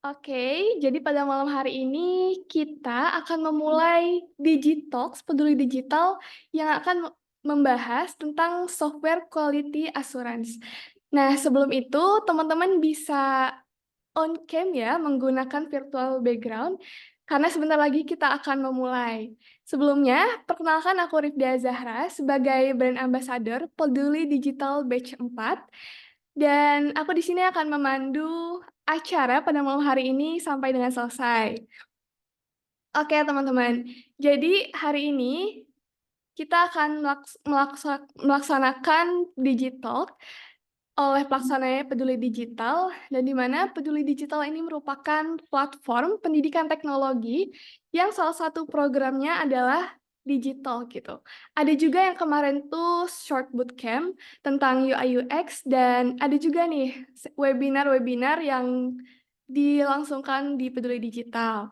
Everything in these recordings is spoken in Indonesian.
Oke, jadi pada malam hari ini kita akan memulai Digitalks, Peduli Digital yang akan membahas tentang software quality assurance. Nah, sebelum itu teman-teman bisa on cam ya, menggunakan virtual background, karena sebentar lagi kita akan memulai. Sebelumnya, perkenalkan aku Rifda Zahra sebagai brand ambassador Peduli Digital Batch 4. Dan aku di sini akan memandu acara pada malam hari ini sampai dengan selesai. Oke teman-teman, jadi hari ini kita akan melaksanakan digital oleh pelaksananya Peduli Digital, dan di mana Peduli Digital ini merupakan platform pendidikan teknologi yang salah satu programnya adalah digital gitu. Ada juga yang kemarin tuh short bootcamp tentang UI UX, dan ada juga nih webinar-webinar yang dilangsungkan di Peduli Digital.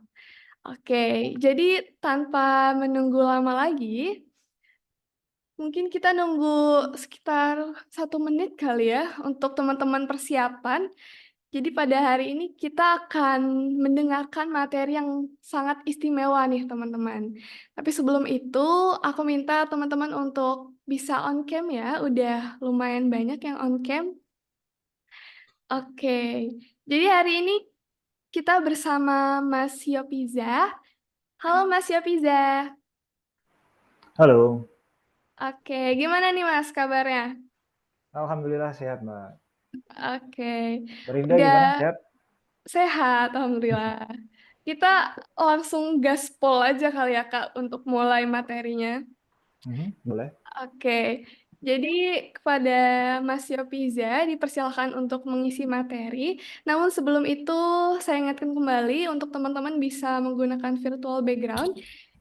Oke, jadi tanpa menunggu lama lagi, mungkin kita nunggu sekitar 1 menit kali ya untuk teman-teman persiapan. Jadi pada hari ini kita akan mendengarkan materi yang sangat istimewa nih teman-teman. Tapi sebelum itu aku minta teman-teman untuk bisa on cam ya, udah lumayan banyak yang on cam. Oke, jadi hari ini kita bersama Mas Yopiza. Halo Mas Yopiza. Halo, Oke, gimana nih Mas kabarnya? alhamdulillah sehat Mbak. Oke, Berinda udah gimana? Sehat? sehat, alhamdulillah. Kita langsung gaspol aja kali ya Kak untuk mulai materinya. Boleh. Oke, jadi kepada Mas Yopiza dipersilakan untuk mengisi materi. Namun sebelum itu saya ingatkan kembali untuk teman-teman bisa menggunakan virtual background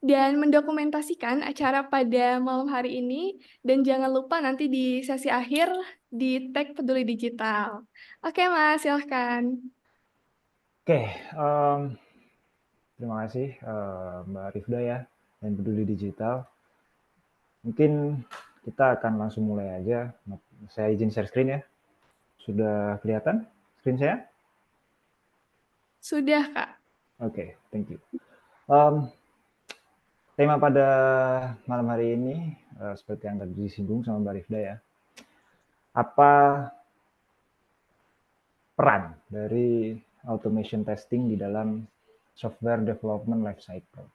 dan mendokumentasikan acara pada malam hari ini. Dan jangan lupa nanti di sesi akhir di tag Peduli Digital. Oke Mas, silahkan. Oke, terima kasih Mbak Rifda ya dan Peduli Digital. Mungkin kita akan langsung mulai aja. Saya izin share screen ya. Sudah kelihatan screen saya? Sudah Kak. Oke, thank you. Em, Tema pada malam hari ini seperti yang tadi disinggung sama Mbak Rifda ya. Apa peran dari automation testing di dalam software development lifecycle?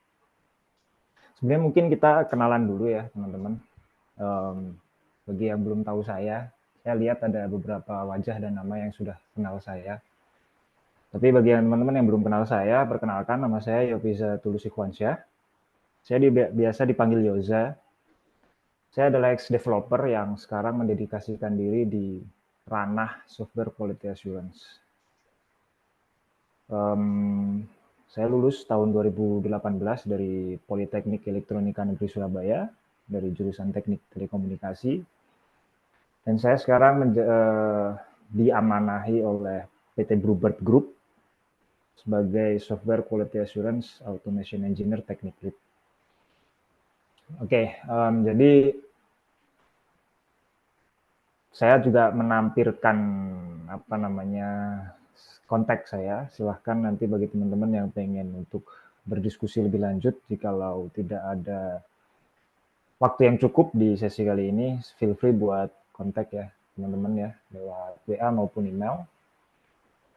Sebenarnya mungkin kita kenalan dulu ya teman-teman. Bagi yang belum tahu saya lihat ada beberapa wajah dan nama yang sudah kenal saya. Tapi bagi teman-teman yang belum kenal saya, perkenalkan nama saya Yopiza Tulus Ikhwansyah. Saya biasa dipanggil Yoza. Saya adalah ex-developer yang sekarang mendedikasikan diri di ranah software quality assurance. Saya lulus tahun 2018 dari Politeknik Elektronika Negeri Surabaya, dari jurusan Teknik Telekomunikasi. Dan saya sekarang diamanahi oleh PT Bluebird Group sebagai Software Quality Assurance Automation Engineer Technic Lead. Oke, jadi saya juga menampilkan kontak saya. Silahkan nanti bagi teman-teman yang pengen untuk berdiskusi lebih lanjut, jikalau tidak ada waktu yang cukup di sesi kali ini, feel free buat kontak ya teman-teman ya, lewat WA maupun email.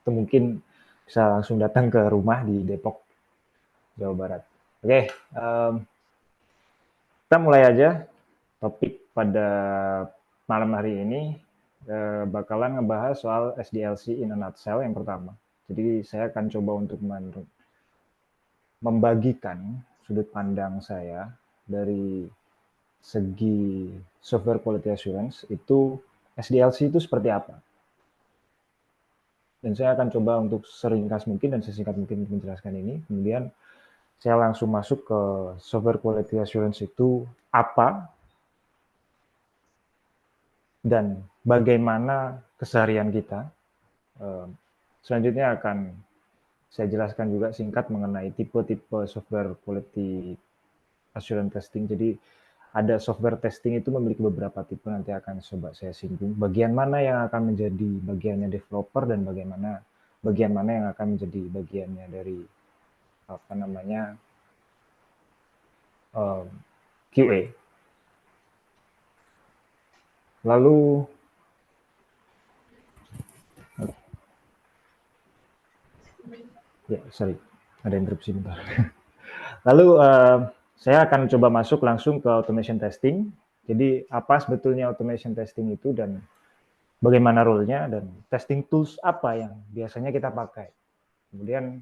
Atau mungkin bisa langsung datang ke rumah di Depok, Jawa Barat. Oke, kita mulai aja topik pada malam hari ini. Bakalan ngebahas soal SDLC in a nutshell yang pertama. Jadi saya akan coba untuk membagikan sudut pandang saya dari segi software quality assurance itu SDLC itu seperti apa. Dan saya akan coba untuk seringkas mungkin dan sesingkat mungkin menjelaskan ini. Kemudian saya langsung masuk ke software quality assurance itu apa dan bagaimana keseharian kita. Selanjutnya akan saya jelaskan juga singkat mengenai tipe-tipe software quality assurance testing. Jadi ada software testing itu memiliki beberapa tipe, nanti akan coba saya singgung. Bagian mana yang akan menjadi bagiannya developer dan bagaimana bagian mana yang akan menjadi bagiannya dari apa namanya QA. Lalu ya, sorry, ada interupsi bentar. Lalu saya akan coba masuk langsung ke automation testing. Jadi apa sebetulnya automation testing itu dan bagaimana role-nya dan testing tools apa yang biasanya kita pakai. Kemudian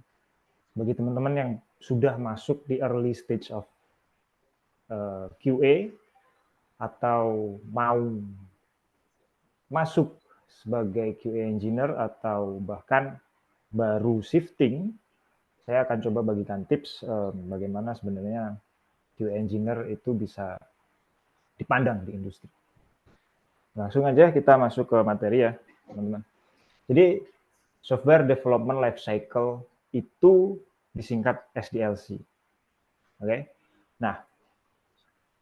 bagi teman-teman yang sudah masuk di early stage of QA atau mau masuk sebagai QA engineer atau bahkan baru shifting, saya akan coba bagikan tips bagaimana sebenarnya QA engineer itu bisa dipandang di industri. Langsung aja kita masuk ke materi ya, teman-teman. Jadi software development life cycle itu disingkat SDLC. Oke. Nah,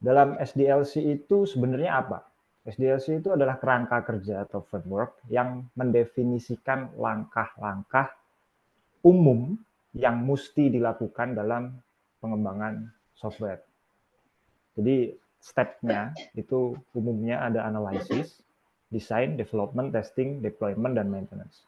dalam SDLC itu sebenarnya apa? SDLC itu adalah kerangka kerja atau framework yang mendefinisikan langkah-langkah umum yang mesti dilakukan dalam pengembangan software. Jadi step-nya itu umumnya ada analisis, design, development, testing, deployment, dan maintenance.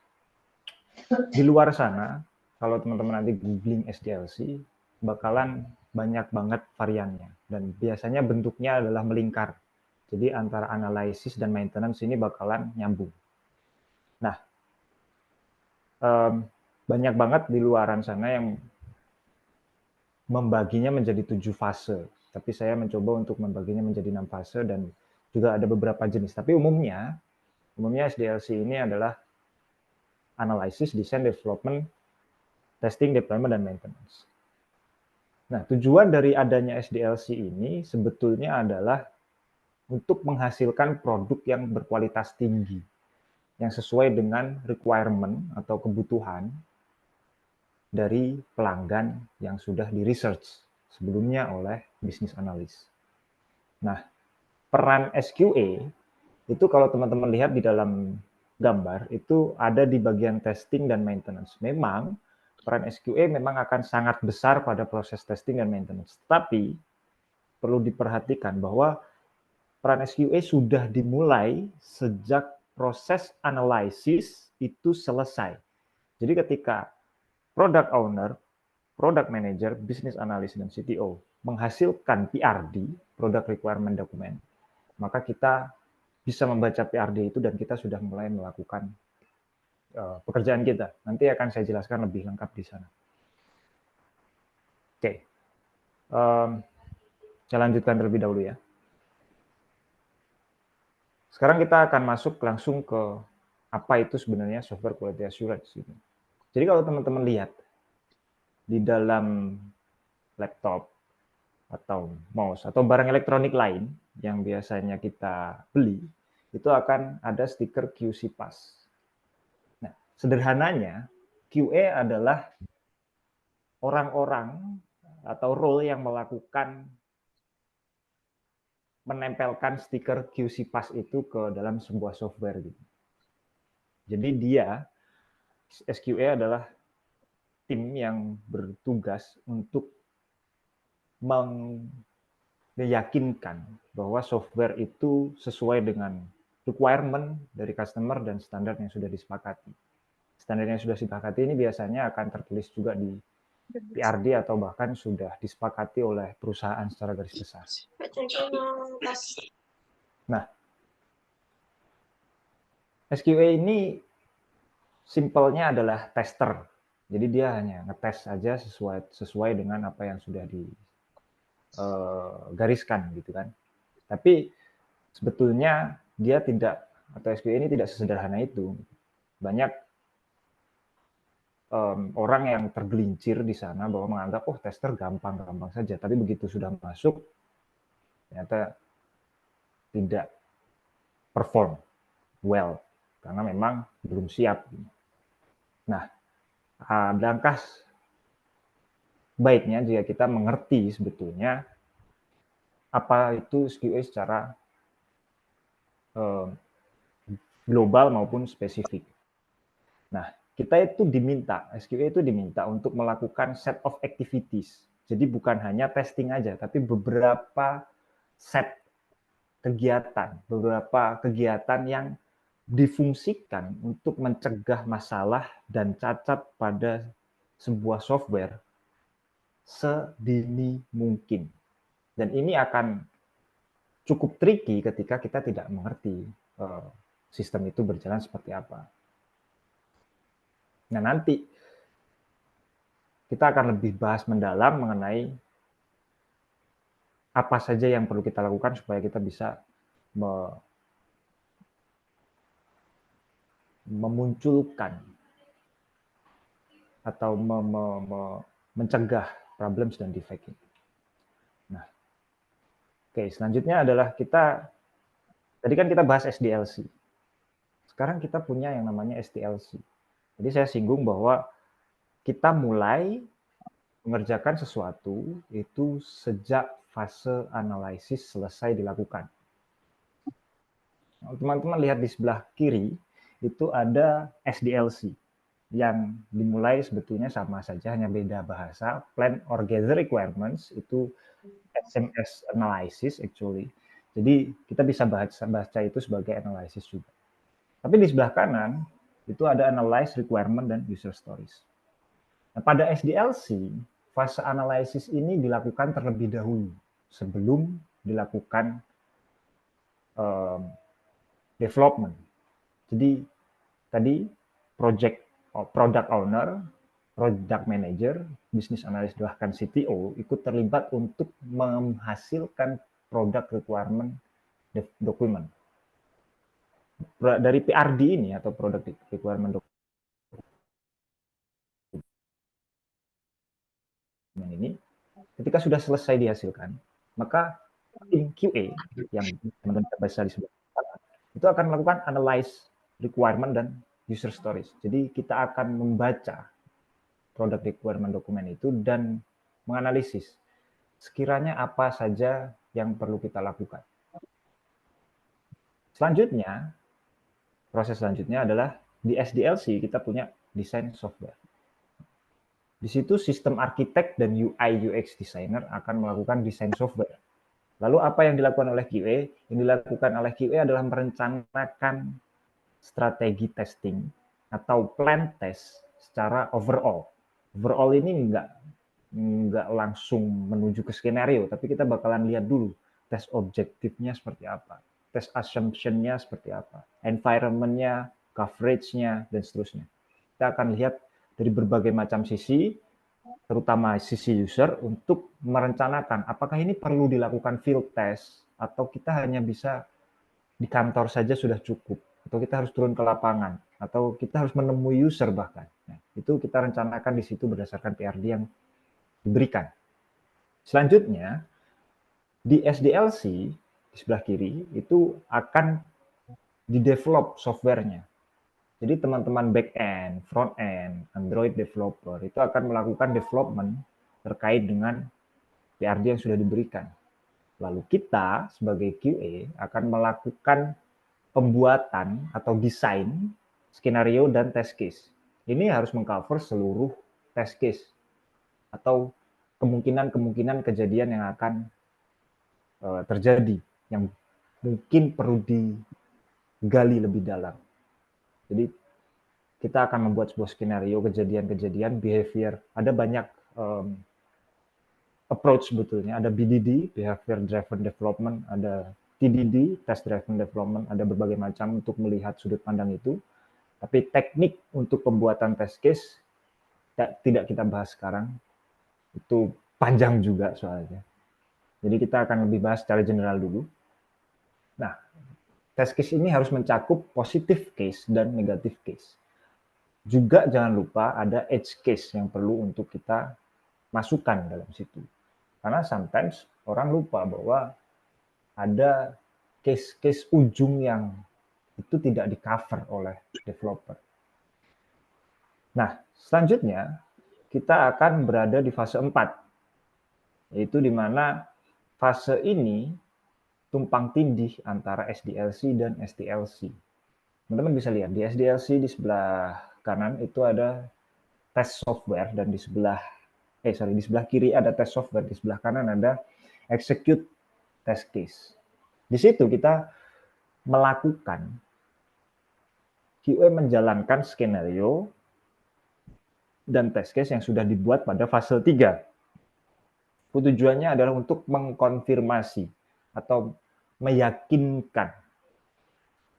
Di luar sana, kalau teman-teman nanti googling SDLC, bakalan banyak banget variannya. Dan biasanya bentuknya adalah melingkar. Jadi antara analisis dan maintenance ini bakalan nyambung. Nah, banyak banget di luaran sana yang membaginya menjadi 7 fase. Tapi saya mencoba untuk membaginya menjadi 6 fase dan juga ada beberapa jenis. Tapi umumnya SDLC ini adalah analysis, design, development, testing, deployment, dan maintenance. Nah, tujuan dari adanya SDLC ini sebetulnya adalah untuk menghasilkan produk yang berkualitas tinggi, yang sesuai dengan requirement atau kebutuhan dari pelanggan yang sudah di research sebelumnya oleh bisnis analis. Nah, peran SQA itu kalau teman-teman lihat di dalam gambar itu ada di bagian testing dan maintenance. Memang peran SQA memang akan sangat besar pada proses testing dan maintenance. Tapi perlu diperhatikan bahwa peran SQA sudah dimulai sejak proses analisis itu selesai. Jadi ketika product owner, product manager, business analyst, dan CTO menghasilkan PRD, product requirement document, maka kita bisa membaca PRD itu dan kita sudah mulai melakukan pekerjaan kita. Nanti akan saya jelaskan lebih lengkap di sana. Oke, saya lanjutkan terlebih dahulu ya. Sekarang kita akan masuk langsung ke apa itu sebenarnya software quality assurance. Jadi kalau teman-teman lihat di dalam laptop atau mouse atau barang elektronik lain yang biasanya kita beli, itu akan ada stiker QC Pass. Nah, sederhananya QA adalah orang-orang atau role yang melakukan menempelkan stiker QC Pass itu ke dalam sebuah software gitu. Jadi dia SQA adalah tim yang bertugas untuk meyakinkan bahwa software itu sesuai dengan requirement dari customer dan standar yang sudah disepakati. Standar yang sudah disepakati ini biasanya akan tertulis juga di PRD atau bahkan sudah disepakati oleh perusahaan secara garis besar. Nah, SQA ini simpelnya adalah tester. Jadi dia hanya ngetes saja sesuai dengan apa yang sudah digariskan gitu kan. Tapi sebetulnya dia tidak, atau SQA ini tidak sesederhana itu. Banyak orang yang tergelincir di sana bahwa menganggap oh tester gampang-gampang saja. Tapi begitu sudah masuk ternyata tidak perform well karena memang belum siap. Nah, langkah baiknya jika kita mengerti sebetulnya apa itu SQA secara global maupun spesifik. Nah, kita itu diminta, SQA itu diminta untuk melakukan set of activities. Jadi bukan hanya testing aja, tapi beberapa set kegiatan, beberapa kegiatan yang difungsikan untuk mencegah masalah dan cacat pada sebuah software sedini mungkin. Dan ini akan cukup tricky ketika kita tidak mengerti sistem itu berjalan seperti apa. Nah, nanti kita akan lebih bahas mendalam mengenai apa saja yang perlu kita lakukan supaya kita bisa memunculkan atau mencegah problems dan defect. Nah, oke, selanjutnya adalah tadi kan kita bahas SDLC. Sekarang kita punya yang namanya SDLC. Jadi saya singgung bahwa kita mulai mengerjakan sesuatu itu sejak fase analisis selesai dilakukan. Teman-teman lihat di sebelah kiri, itu ada SDLC yang dimulai sebetulnya sama saja, hanya beda bahasa. Plan or gather requirements itu SMS analysis actually. Jadi kita bisa baca itu sebagai analysis juga. Tapi di sebelah kanan itu ada analyze requirement dan user stories. Nah, pada SDLC, fase analisis ini dilakukan terlebih dahulu sebelum dilakukan development. Jadi tadi product owner, product manager, business analyst, bahkan CTO ikut terlibat untuk menghasilkan product requirement document. Dari PRD ini atau product requirement document ini, ketika sudah selesai dihasilkan, maka tim QA yang teman-teman baca di sebelah itu akan melakukan analyze requirement dan user stories. Jadi kita akan membaca product requirement dokumen itu dan menganalisis sekiranya apa saja yang perlu kita lakukan. Selanjutnya, proses selanjutnya adalah di SDLC kita punya desain software. Di situ sistem arsitek dan UI UX designer akan melakukan desain software. Lalu apa yang dilakukan oleh QA? Yang dilakukan oleh QA adalah merencanakan strategi testing atau plan test secara overall. Overall ini nggak langsung menuju ke skenario, tapi kita bakalan lihat dulu tes objektifnya seperti apa, tes assumption-nya seperti apa, environment-nya, coverage-nya, dan seterusnya. Kita akan lihat dari berbagai macam sisi, terutama sisi user, untuk merencanakan apakah ini perlu dilakukan field test, atau kita hanya bisa di kantor saja sudah cukup, atau kita harus turun ke lapangan, atau kita harus menemui user bahkan. Nah, itu kita rencanakan di situ berdasarkan PRD yang diberikan. Selanjutnya, di SDLC, di sebelah kiri, itu akan di-develop software-nya. Jadi teman-teman back-end, front-end, Android developer, itu akan melakukan development terkait dengan PRD yang sudah diberikan. Lalu kita sebagai QA akan melakukan pembuatan atau desain skenario dan test case. Ini harus mengcover seluruh test case atau kemungkinan-kemungkinan kejadian yang akan terjadi, yang mungkin perlu digali lebih dalam. Jadi kita akan membuat sebuah skenario kejadian-kejadian behavior. Ada banyak approach sebetulnya. Ada BDD, behavior driven development, ada TDD, test driven development, ada berbagai macam untuk melihat sudut pandang itu. Tapi teknik untuk pembuatan test case tidak kita bahas sekarang. Itu panjang juga soalnya. Jadi kita akan lebih bahas secara general dulu. Nah, test case ini harus mencakup positive case dan negative case. Juga jangan lupa ada edge case yang perlu untuk kita masukkan dalam situ. Karena sometimes orang lupa bahwa ada case-case ujung yang itu tidak di-cover oleh developer. Nah, selanjutnya kita akan berada di fase 4, yaitu di mana fase ini tumpang tindih antara SDLC dan STLC. Teman-teman bisa lihat di SDLC di sebelah kanan itu ada test software dan di sebelah kiri ada test software, di sebelah kanan ada execute test case. Di situ kita melakukan QA menjalankan skenario dan test case yang sudah dibuat pada fase 3. Tujuannya adalah untuk mengkonfirmasi atau meyakinkan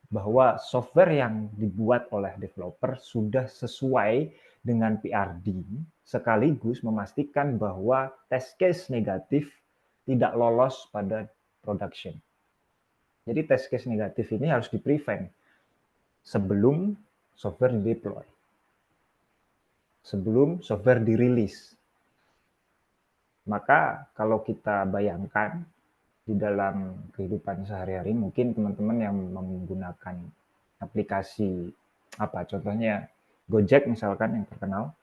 bahwa software yang dibuat oleh developer sudah sesuai dengan PRD, sekaligus memastikan bahwa test case negatif tidak lolos pada production. Jadi test case negatif ini harus di-prevent sebelum software di-deploy, sebelum software dirilis. Maka kalau kita bayangkan di dalam kehidupan sehari-hari, mungkin teman-teman yang menggunakan aplikasi contohnya Gojek misalkan yang terkenal,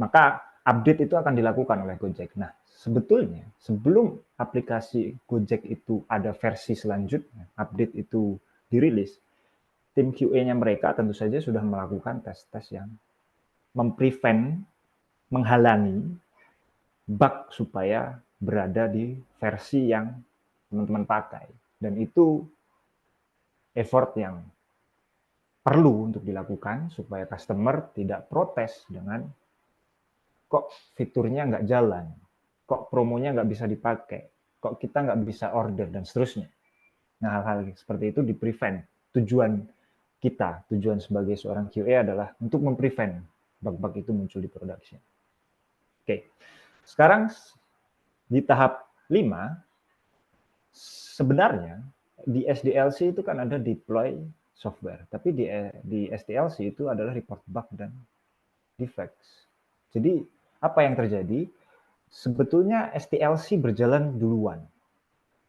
maka update itu akan dilakukan oleh Gojek. Nah, sebetulnya sebelum aplikasi Gojek itu ada versi selanjutnya, update itu dirilis, tim QA-nya mereka tentu saja sudah melakukan tes-tes yang memprevent, menghalangi bug supaya berada di versi yang teman-teman pakai. Dan itu effort yang perlu untuk dilakukan supaya customer tidak protes dengan kok fiturnya nggak jalan, kok promonya nggak bisa dipakai, kok kita nggak bisa order, dan seterusnya. Nah, hal-hal seperti itu di-prevent. Tujuan sebagai seorang QA adalah untuk memprevent bug-bug itu muncul di production. Oke, sekarang di tahap 5, sebenarnya di SDLC itu kan ada deploy software, tapi di SDLC itu adalah report bug dan defects. Jadi apa yang terjadi? Sebetulnya SDLC berjalan duluan.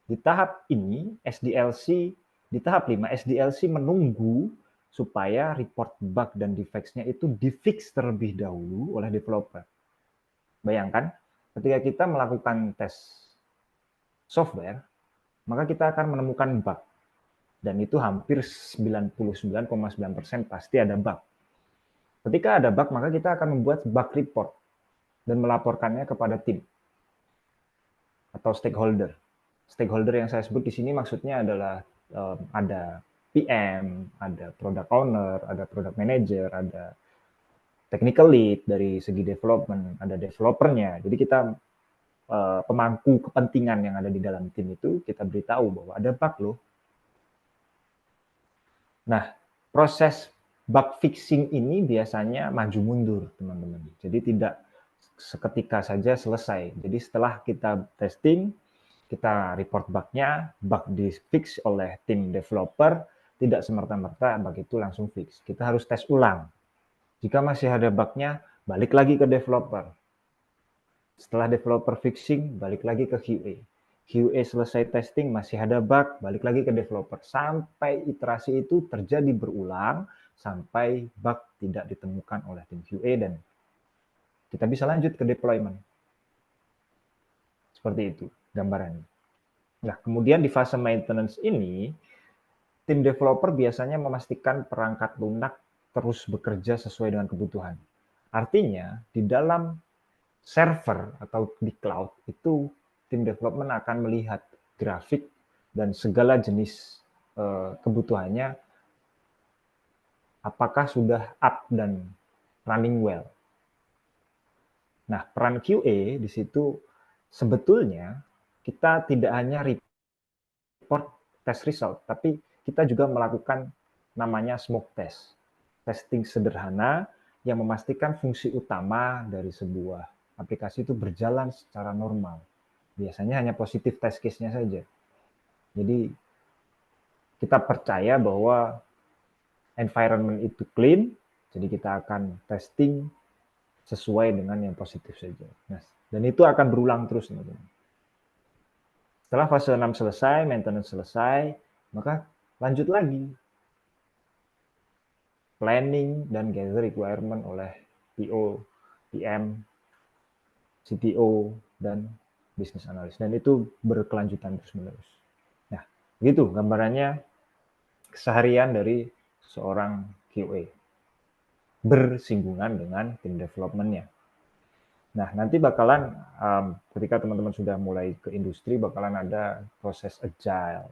Di tahap ini di tahap 5 SDLC menunggu supaya report bug dan defects-nya itu di-fix terlebih dahulu oleh developer. Bayangkan, ketika kita melakukan tes software, maka kita akan menemukan bug. Dan itu hampir 99,9% pasti ada bug. Ketika ada bug, maka kita akan membuat bug report dan melaporkannya kepada tim atau stakeholder. Stakeholder yang saya sebut di sini maksudnya adalah ada PM, ada product owner, ada product manager, ada technical lead dari segi development, ada developernya. Jadi kita pemangku kepentingan yang ada di dalam tim itu kita beritahu bahwa ada bug loh. Nah, proses bug fixing ini biasanya maju mundur, teman-teman. Jadi tidak seketika saja selesai. Jadi setelah kita testing, kita report bug-nya, bug di-fix oleh tim developer, tidak semerta-merta bug itu langsung fix. Kita harus tes ulang. Jika masih ada bug-nya, balik lagi ke developer. Setelah developer fixing, balik lagi ke QA. QA selesai testing, masih ada bug, balik lagi ke developer. Sampai iterasi itu terjadi berulang, sampai bug tidak ditemukan oleh tim QA dan kita bisa lanjut ke deployment. Seperti itu gambarannya. Nah, kemudian di fase maintenance ini, tim developer biasanya memastikan perangkat lunak terus bekerja sesuai dengan kebutuhan. Artinya, di dalam server atau di cloud itu tim development akan melihat grafik dan segala jenis kebutuhannya apakah sudah up dan running well. Nah, peran QA di situ sebetulnya kita tidak hanya report test result, tapi kita juga melakukan namanya smoke test. Testing sederhana yang memastikan fungsi utama dari sebuah aplikasi itu berjalan secara normal. Biasanya hanya positif test case-nya saja. Jadi kita percaya bahwa environment itu clean, jadi kita akan testing sesuai dengan yang positif saja. Nah, dan itu akan berulang terus, teman-teman. Setelah fase 6 selesai, maintenance selesai, maka lanjut lagi. Planning dan gather requirement oleh PO, PM, CTO, dan business analyst. Dan itu berkelanjutan terus-menerus. Nah, begitu gambarannya keseharian dari seorang QA. bersinggungan dengan tim development-nya. Nah, nanti bakalan ketika teman-teman sudah mulai ke industri bakalan ada proses agile.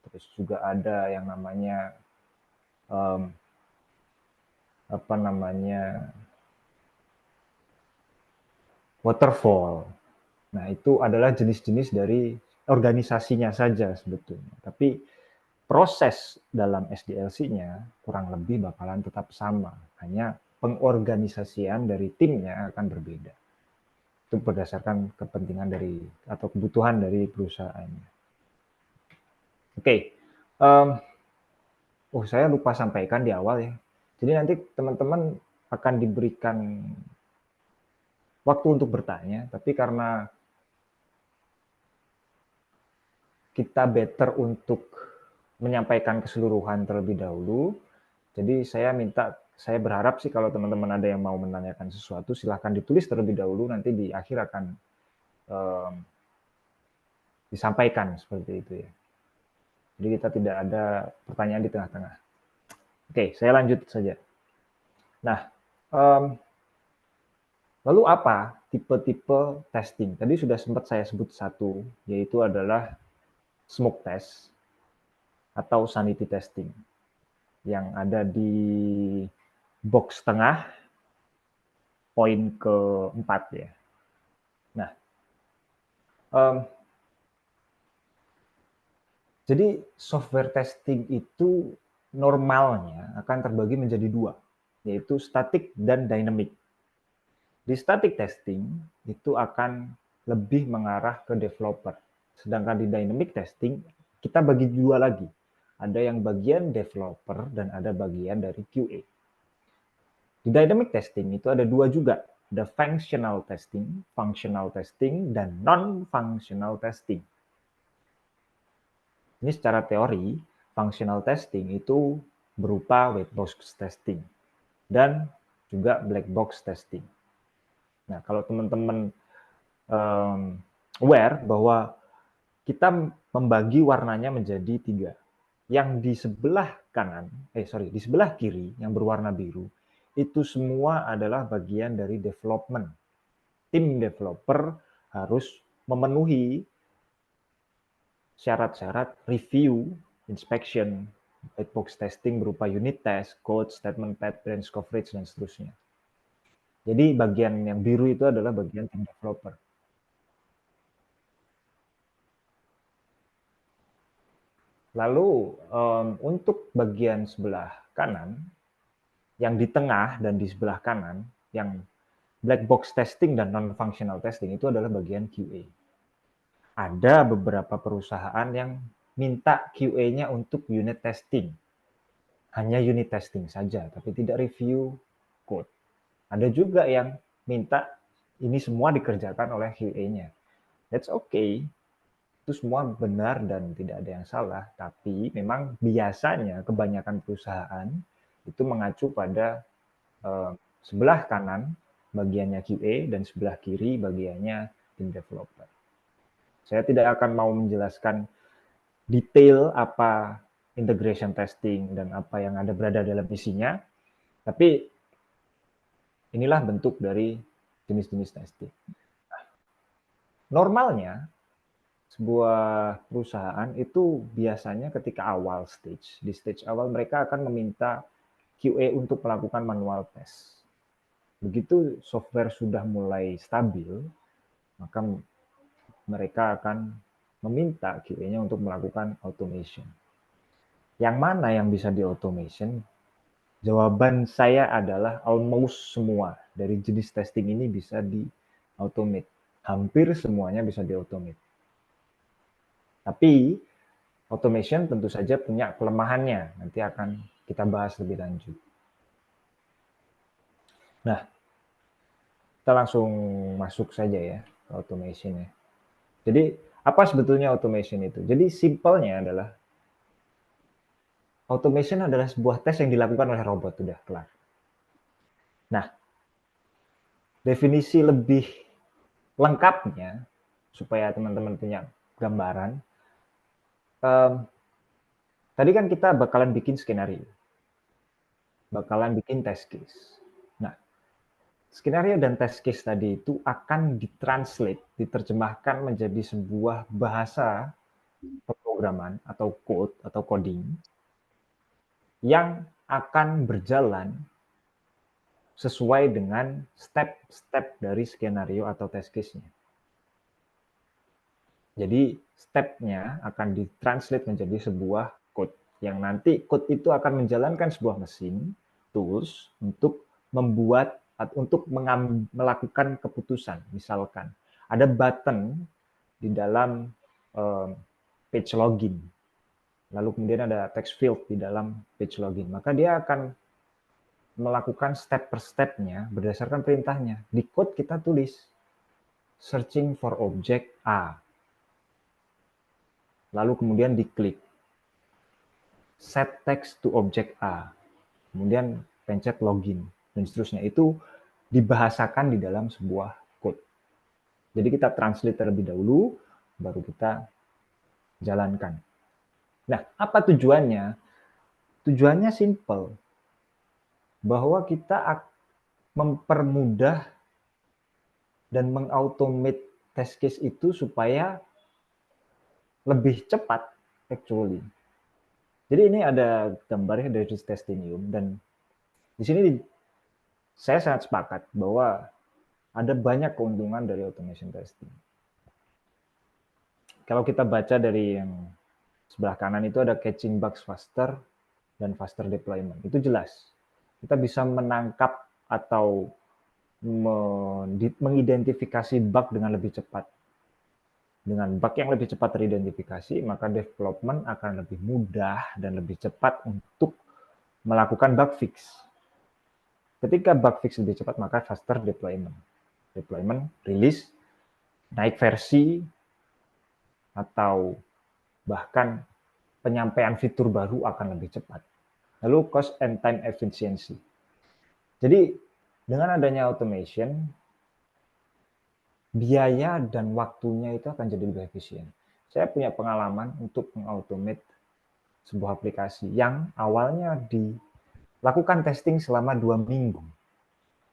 Terus juga ada yang namanya waterfall. Nah, itu adalah jenis-jenis dari organisasinya saja sebetulnya. Tapi proses dalam SDLC-nya kurang lebih bakalan tetap sama. Hanya pengorganisasian dari timnya akan berbeda. Itu berdasarkan kepentingan dari atau kebutuhan dari perusahaannya. Oke. Saya lupa sampaikan di awal ya. Jadi nanti teman-teman akan diberikan waktu untuk bertanya, tapi karena kita better untuk menyampaikan keseluruhan terlebih dahulu, jadi saya berharap sih kalau teman-teman ada yang mau menanyakan sesuatu, silahkan ditulis terlebih dahulu, nanti di akhir akan disampaikan seperti itu ya. Jadi kita tidak ada pertanyaan di tengah-tengah. Oke, saya lanjut saja. Nah, lalu apa tipe-tipe testing? Tadi sudah sempat saya sebut satu, yaitu adalah smoke test atau sanity testing yang ada di box tengah, poin keempat ya. Nah, jadi software testing itu normalnya akan terbagi menjadi dua, yaitu static dan dynamic. Di static testing itu akan lebih mengarah ke developer. Sedangkan di dynamic testing kita bagi dua lagi. Ada yang bagian developer dan ada bagian dari QA. Di dynamic testing itu ada dua juga. Ada functional testing, dan non-functional testing. Ini secara teori, functional testing itu berupa white box testing dan juga black box testing. Nah, kalau teman-teman aware bahwa kita membagi warnanya menjadi tiga. Yang di sebelah kanan, di sebelah kiri yang berwarna biru, itu semua adalah bagian dari development. Tim developer harus memenuhi syarat-syarat review, inspection, white box testing berupa unit test, code, statement pad, branch coverage, dan seterusnya. Jadi bagian yang biru itu adalah bagian tim developer. Lalu untuk bagian sebelah kanan, yang di tengah dan di sebelah kanan, yang black box testing dan non-functional testing itu adalah bagian QA. Ada beberapa perusahaan yang minta QA-nya untuk unit testing. Hanya unit testing saja, tapi tidak review code. Ada juga yang minta ini semua dikerjakan oleh QA-nya. That's okay. Itu semua benar dan tidak ada yang salah, tapi memang biasanya kebanyakan perusahaan itu mengacu pada sebelah kanan bagiannya QA dan sebelah kiri bagiannya tim developer. Saya tidak akan mau menjelaskan detail apa integration testing dan apa yang ada berada dalam isinya, tapi inilah bentuk dari jenis-jenis testing. Normalnya sebuah perusahaan itu biasanya ketika awal di stage awal mereka akan meminta QA untuk melakukan manual test. Begitu software sudah mulai stabil, maka mereka akan meminta QA-nya untuk melakukan automation. Yang mana yang bisa di-automation? Jawaban saya adalah almost semua dari jenis testing ini bisa di-automate. Hampir semuanya bisa di-automate. Tapi automation tentu saja punya kelemahannya. Nanti akan kita bahas lebih lanjut. Nah, kita langsung masuk saja ya ke automation ya. Jadi, apa sebetulnya automation itu? Jadi, simpelnya adalah automation adalah sebuah tes yang dilakukan oleh robot. Udah, kelar. Nah, definisi lebih lengkapnya, supaya teman-teman punya gambaran, tadi kan kita bakalan bikin skenario. Bakalan bikin test case. skenario dan test case tadi itu akan ditranslate, diterjemahkan menjadi sebuah bahasa pemrograman atau code atau coding yang akan berjalan sesuai dengan step-step dari skenario atau test case-nya. Jadi step-nya akan ditranslate menjadi sebuah code yang nanti code itu akan menjalankan sebuah mesin tools untuk membuat untuk melakukan keputusan. Misalkan ada button di dalam page login, lalu kemudian ada text field di dalam page login, maka dia akan melakukan step per step-nya berdasarkan perintahnya. Di code kita tulis searching for object A, lalu kemudian diklik set text to object A, kemudian pencet login, dan seterusnya. Itu dibahasakan di dalam sebuah code. Jadi kita translate terlebih dahulu, baru kita jalankan. Nah, apa tujuannya? Tujuannya simple, bahwa kita mempermudah dan mengautomate test case itu supaya lebih cepat actually. Jadi ini ada gambarnya dari Testinium, dan di sini saya sangat sepakat bahwa ada banyak keuntungan dari automation testing. Kalau kita baca dari yang sebelah kanan itu ada catching bugs faster dan faster deployment. Itu jelas. Kita bisa menangkap atau mengidentifikasi bug dengan lebih cepat. Dengan bug yang lebih cepat teridentifikasi, maka development akan lebih mudah dan lebih cepat untuk melakukan bug fix. Ketika bug fix lebih cepat, maka faster deployment. Deployment, release, naik versi, atau bahkan penyampaian fitur baru akan lebih cepat. Lalu cost and time efficiency. Jadi dengan adanya automation, biaya dan waktunya itu akan jadi lebih efisien. Saya punya pengalaman untuk mengautomate sebuah aplikasi yang awalnya dilakukan testing selama 2 minggu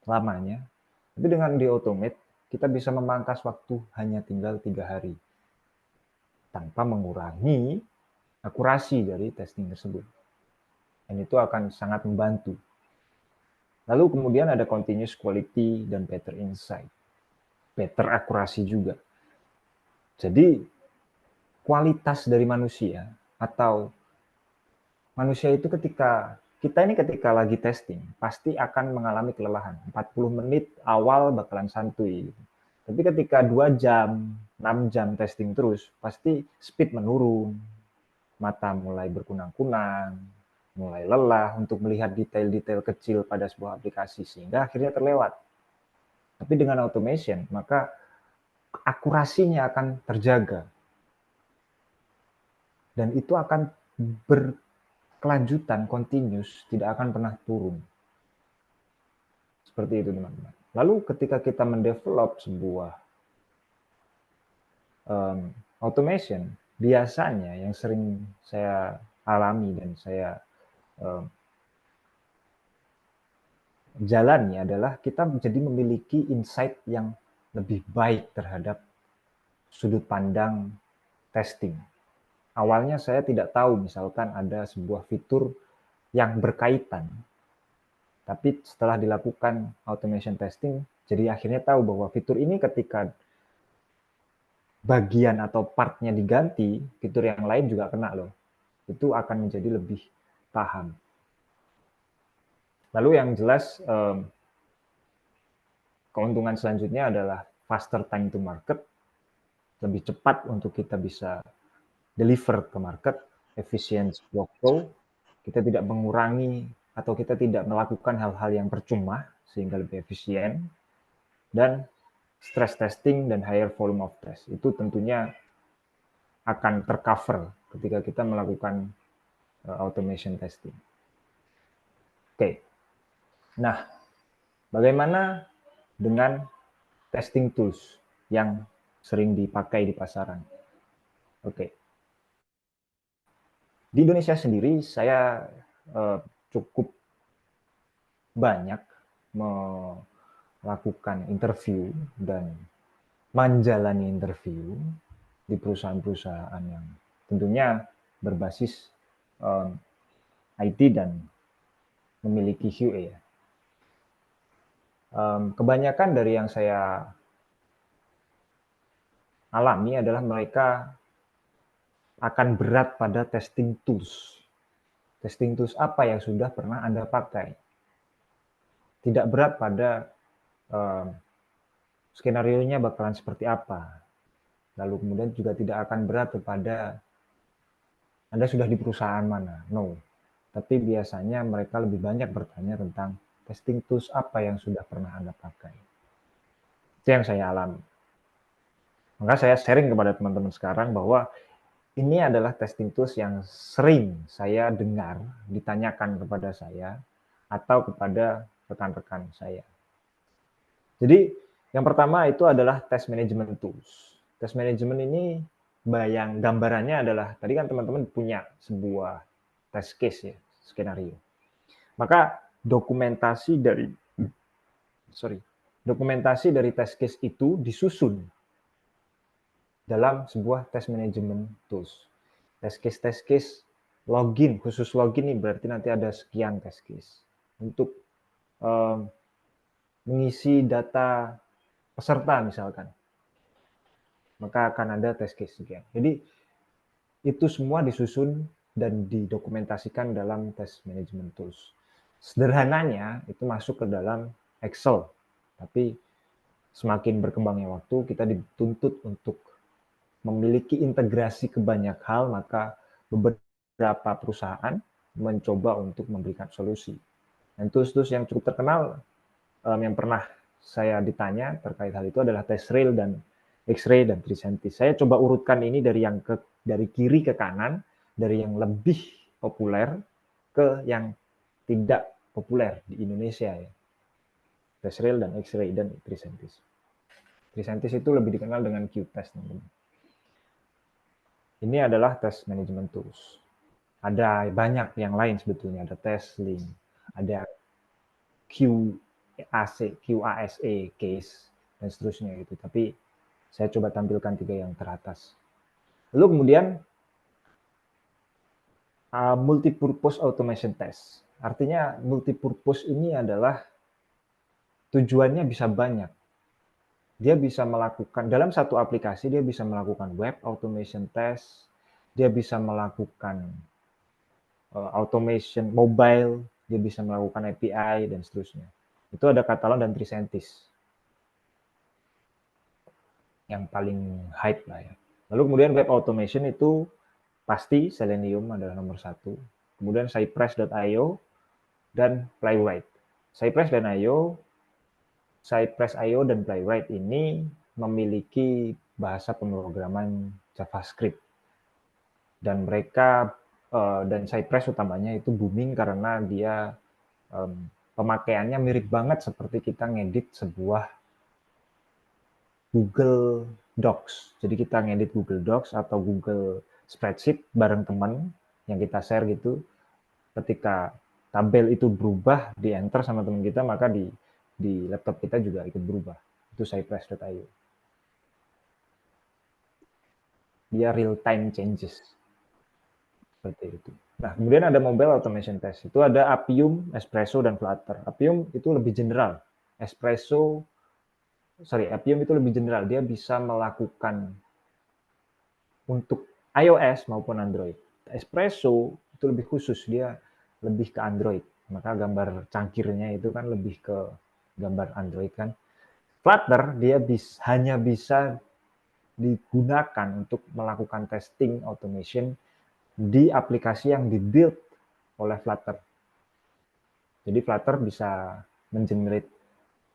lamanya, tapi dengan di-automate, kita bisa memangkas waktu hanya tinggal 3 hari, tanpa mengurangi akurasi dari testing tersebut. Dan itu akan sangat membantu. Lalu kemudian ada continuous quality dan better insight. Better akurasi juga. Jadi kualitas dari manusia atau manusia itu ketika lagi testing pasti akan mengalami kelelahan. 40 menit awal bakalan santuy. Tapi ketika 2 jam, 6 jam testing terus, pasti speed menurun. Mata mulai berkunang-kunang, mulai lelah untuk melihat detail-detail kecil pada sebuah aplikasi sehingga akhirnya terlewat. Tapi dengan automation, maka akurasinya akan terjaga. Dan itu akan berkelanjutan, continuous, tidak akan pernah turun. Seperti itu teman-teman. Lalu ketika kita mendevelop sebuah automation, biasanya yang sering saya alami dan saya jalani adalah kita jadi memiliki insight yang lebih baik terhadap sudut pandang testing. Awalnya saya tidak tahu misalkan ada sebuah fitur yang berkaitan, tapi setelah dilakukan automation testing, jadi akhirnya tahu bahwa fitur ini ketika bagian atau partnya diganti, fitur yang lain juga kena loh. Itu akan menjadi lebih paham. Lalu yang jelas, keuntungan selanjutnya adalah faster time to market, lebih cepat untuk kita bisa deliver ke market, efficient workflow, kita tidak mengurangi atau kita tidak melakukan hal-hal yang percuma sehingga lebih efisien, dan stress testing dan higher volume of test. Itu tentunya akan tercover ketika kita melakukan automation testing. Oke. Nah, bagaimana dengan testing tools yang sering dipakai di pasaran? Oke. Di Indonesia sendiri saya cukup banyak melakukan interview dan menjalani interview di perusahaan-perusahaan yang tentunya berbasis IT dan memiliki QA ya. Kebanyakan dari yang saya alami adalah mereka akan berat pada testing tools. Testing tools apa yang sudah pernah Anda pakai. Tidak berat pada skenario-nya bakalan seperti apa. Lalu kemudian juga tidak akan berat kepada Anda sudah di perusahaan mana. No. Tapi biasanya mereka lebih banyak bertanya tentang testing tools apa yang sudah pernah Anda pakai. Itu yang saya alami. Maka saya sharing kepada teman-teman sekarang bahwa ini adalah testing tools yang sering saya dengar ditanyakan kepada saya atau kepada rekan-rekan saya. Jadi yang pertama itu adalah test management tools. Test management ini gambarannya adalah tadi kan teman-teman punya sebuah test case ya, skenario. Maka dokumentasi dari test case itu disusun dalam sebuah test management tools. Test case login, khusus login nih berarti nanti ada sekian test case untuk mengisi data peserta misalkan. Maka akan ada test case sekian. Jadi itu semua disusun dan didokumentasikan dalam test management tools. Sederhananya itu masuk ke dalam Excel, tapi semakin berkembangnya waktu kita dituntut untuk memiliki integrasi ke banyak hal, maka beberapa perusahaan mencoba untuk memberikan solusi. Dan tools-tools yang cukup terkenal yang pernah saya ditanya terkait hal itu adalah TestRail dan X-Ray dan Tricentis. Saya coba urutkan ini dari kiri ke kanan, dari yang lebih populer ke yang tidak populer di Indonesia ya. TestRail dan X-Ray dan Tricentis. Tricentis itu lebih dikenal dengan Q-Test. Ini adalah test management tools. Ada banyak yang lain sebetulnya, ada TestLink, ada QASA case dan seterusnya gitu. Tapi saya coba tampilkan 3 yang teratas. Lalu kemudian multipurpose automation test. Artinya multipurpose ini adalah tujuannya bisa banyak. Dia bisa melakukan dalam satu aplikasi dia bisa melakukan web automation test, dia bisa melakukan automation mobile, dia bisa melakukan API dan seterusnya. Itu ada Catalan dan Tricentis yang paling hype lah ya. Lalu kemudian web automation itu pasti Selenium adalah nomor 1. Kemudian Cypress.io dan Playwright. Cypress.io dan Playwright ini memiliki bahasa pemrograman JavaScript. Dan mereka dan Cypress utamanya itu booming karena dia pemakaiannya mirip banget seperti kita ngedit sebuah Google Docs. Jadi kita ngedit Google Docs atau Google Spreadsheet bareng teman yang kita share gitu. Ketika tabel itu berubah, di enter sama teman kita, maka di laptop kita juga ikut berubah. Itu Cypress.io. Dia real time changes. Seperti itu. Nah, kemudian ada mobile automation test. Itu ada Appium, Espresso, dan Flutter. Appium itu lebih general. Appium itu lebih general. Dia bisa melakukan untuk iOS maupun Android. Espresso itu lebih khusus. Dia lebih ke Android. Maka gambar cangkirnya itu kan lebih ke gambar Android kan. Flutter dia hanya bisa digunakan untuk melakukan testing automation di aplikasi yang di-build oleh Flutter. Jadi Flutter bisa mengenerate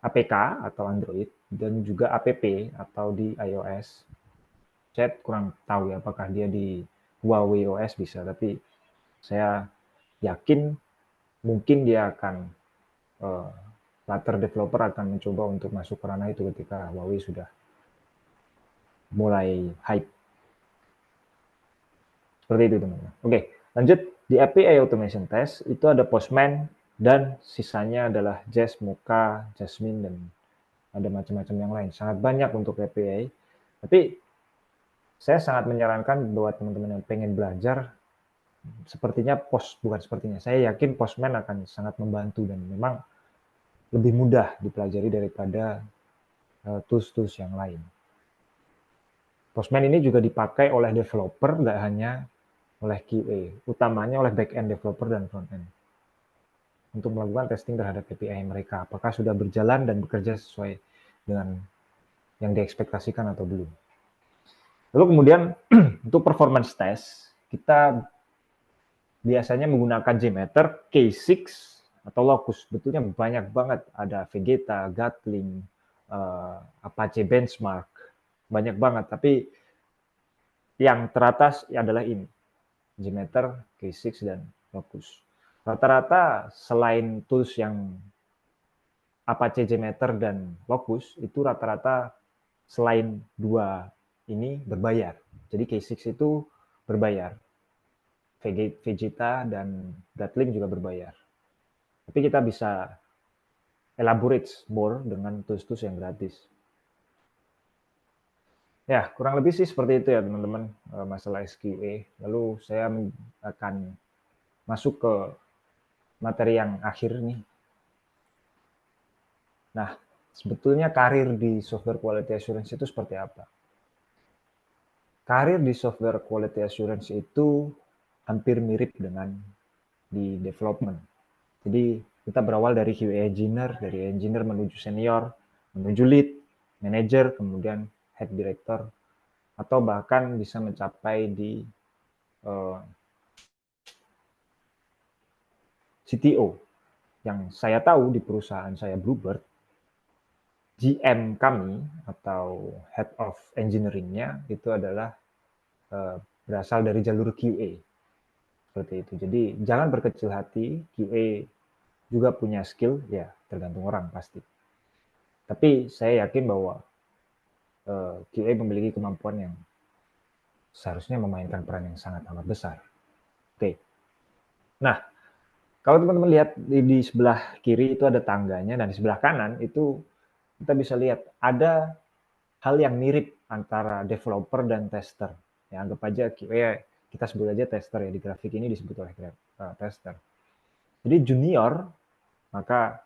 APK atau Android dan juga app atau di iOS. Saya kurang tahu ya apakah dia di Huawei OS bisa, tapi saya yakin mungkin dia akan Flutter developer akan mencoba untuk masuk ke ranah itu ketika Huawei sudah mulai hype. Seperti itu teman-teman. Oke, lanjut di API automation test itu ada Postman dan sisanya adalah Jest, Mocha, Jasmine dan ada macam-macam yang lain, sangat banyak untuk API. Tapi saya sangat menyarankan buat teman-teman yang pengen belajar, bukan sepertinya, saya yakin Postman akan sangat membantu dan memang lebih mudah dipelajari daripada tools-tools yang lain. Postman ini juga dipakai oleh developer, nggak hanya oleh QA, utamanya oleh back-end developer dan front-end, untuk melakukan testing terhadap API mereka, apakah sudah berjalan dan bekerja sesuai dengan yang diekspektasikan atau belum. Lalu kemudian untuk performance test, kita biasanya menggunakan JMeter, K6, atau Locus. Betulnya banyak banget, ada Vegeta, Gatling, Apache Benchmark, banyak banget. Tapi yang teratas adalah ini, JMeter, K6, dan Locus. Rata-rata selain tools yang Apache JMeter dan Locus, itu rata-rata selain dua ini berbayar. Jadi K6 itu berbayar. Vegeta dan Gatling juga berbayar. Tapi kita bisa elaborate more dengan tools-tools yang gratis. Ya, kurang lebih sih seperti itu ya teman-teman, masalah SQA. Lalu saya akan masuk ke materi yang akhir nih. Nah, sebetulnya karir di software quality assurance itu seperti apa? Karir di software quality assurance itu hampir mirip dengan di development. Jadi kita berawal dari QA engineer, dari engineer menuju senior, menuju lead, manager, kemudian head director, atau bahkan bisa mencapai di CTO. Yang saya tahu di perusahaan saya Bluebird, GM kami atau head of engineering-nya itu adalah berasal dari jalur QA. Seperti itu. Jadi jangan berkecil hati, QA juga punya skill, ya tergantung orang pasti. Tapi saya yakin bahwa QA memiliki kemampuan yang seharusnya memainkan peran yang sangat amat besar. Oke. Nah, kalau teman-teman lihat di sebelah kiri itu ada tangganya, dan di sebelah kanan itu kita bisa lihat ada hal yang mirip antara developer dan tester. Ya, anggap aja QA, kita sebut aja tester ya, di grafik ini disebut oleh tester. Jadi junior, maka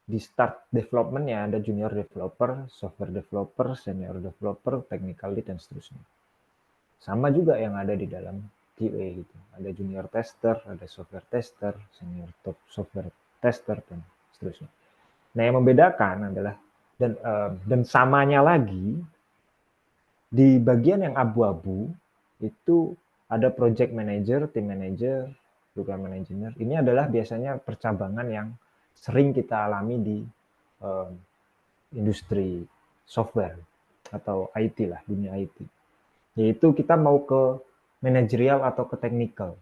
di start development-nya ada junior developer, software developer, senior developer, technical lead, dan seterusnya. Sama juga yang ada di dalam QA gitu. Ada junior tester, ada software tester, senior top software tester, dan seterusnya. Nah, yang membedakan adalah dan samanya lagi di bagian yang abu-abu itu ada project manager, team manager, program engineer. Ini adalah biasanya percabangan yang sering kita alami di industri software atau IT lah, dunia IT. Yaitu kita mau ke manajerial atau ke technical.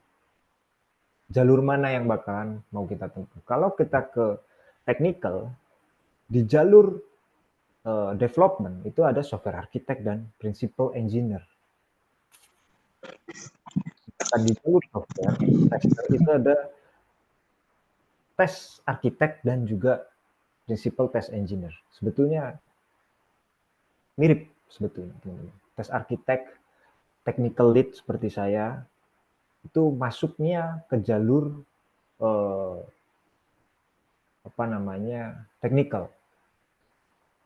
Jalur mana yang bakalan mau kita tempuh. Kalau kita ke technical, di jalur development itu ada software architect dan principal engineer. Di jalur software tester itu ada test architect dan juga principal test engineer. Sebetulnya mirip sebetulnya teman-teman. Test architect, technical lead seperti saya itu masuknya ke jalur technical.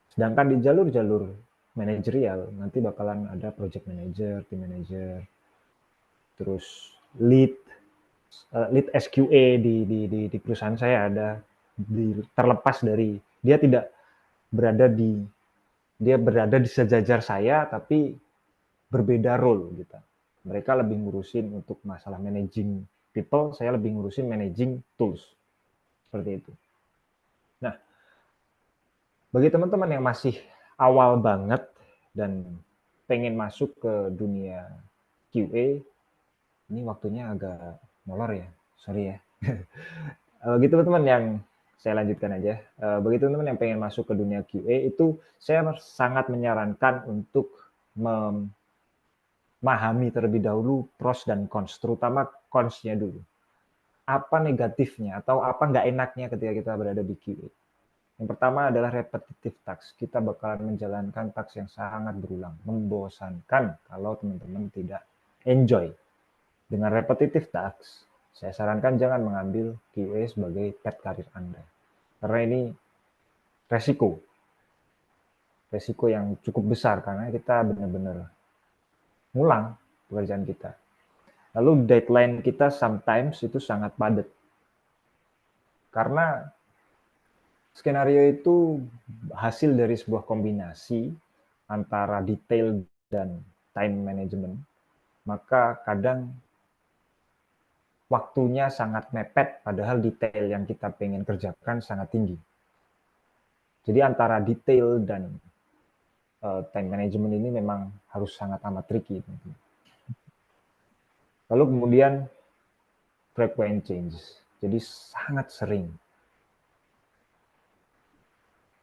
Sedangkan di jalur-jalur manajerial nanti bakalan ada project manager, team manager, terus lead SQA di perusahaan saya ada, terlepas dari dia berada di sejajar saya tapi berbeda role gitu. Mereka lebih ngurusin untuk masalah managing people, saya lebih ngurusin managing tools. Seperti itu. Nah, bagi teman-teman yang masih awal banget dan pengen masuk ke dunia QA, ini waktunya agak molor ya, sorry ya. Bagi teman-teman yang saya lanjutkan aja, bagi teman-teman yang pengen masuk ke dunia QA itu saya sangat menyarankan untuk memahami terlebih dahulu pros dan cons, terutama cons-nya dulu. Apa negatifnya atau apa nggak enaknya ketika kita berada di QA. Yang pertama adalah repetitive task. Kita bakalan menjalankan task yang sangat berulang, membosankan kalau teman-teman tidak enjoy. Dengan repetitive task, saya sarankan jangan mengambil QA sebagai path karir Anda. Karena ini resiko yang cukup besar karena kita benar-benar ngulang pekerjaan kita. Lalu deadline kita sometimes itu sangat padat. Karena skenario itu hasil dari sebuah kombinasi antara detail dan time management. Maka kadang waktunya sangat mepet, padahal detail yang kita pengen kerjakan sangat tinggi. Jadi antara detail dan time management ini memang harus sangat amat tricky. Lalu kemudian frequent changes. Jadi sangat sering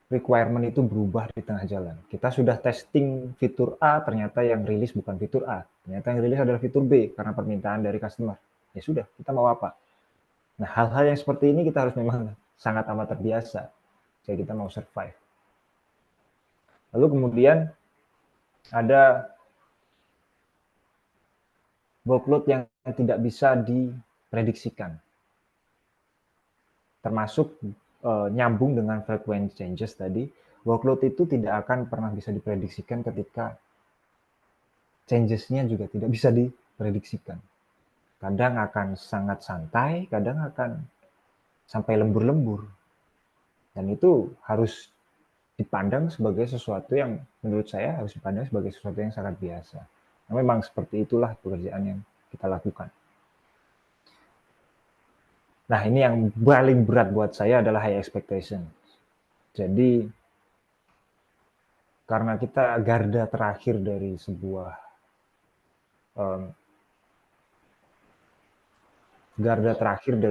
requirement itu berubah di tengah jalan. Kita sudah testing fitur A, ternyata yang rilis bukan fitur A. Ternyata yang rilis adalah fitur B karena permintaan dari customer. Ya sudah, kita mau apa? Nah, hal-hal yang seperti ini kita harus memang sangat amat terbiasa. Jadi kita mau survive. Lalu kemudian ada workload yang tidak bisa diprediksikan. Termasuk nyambung dengan frequent changes tadi, workload itu tidak akan pernah bisa diprediksikan ketika changes-nya juga tidak bisa diprediksikan. Kadang akan sangat santai, kadang akan sampai lembur-lembur. Dan itu harus dipandang sebagai sesuatu yang menurut saya harus dipandang sebagai sesuatu yang sangat biasa. Nah, memang seperti itulah pekerjaan yang kita lakukan. Nah, ini yang paling berat buat saya adalah high expectation. Jadi, karena kita garda terakhir dari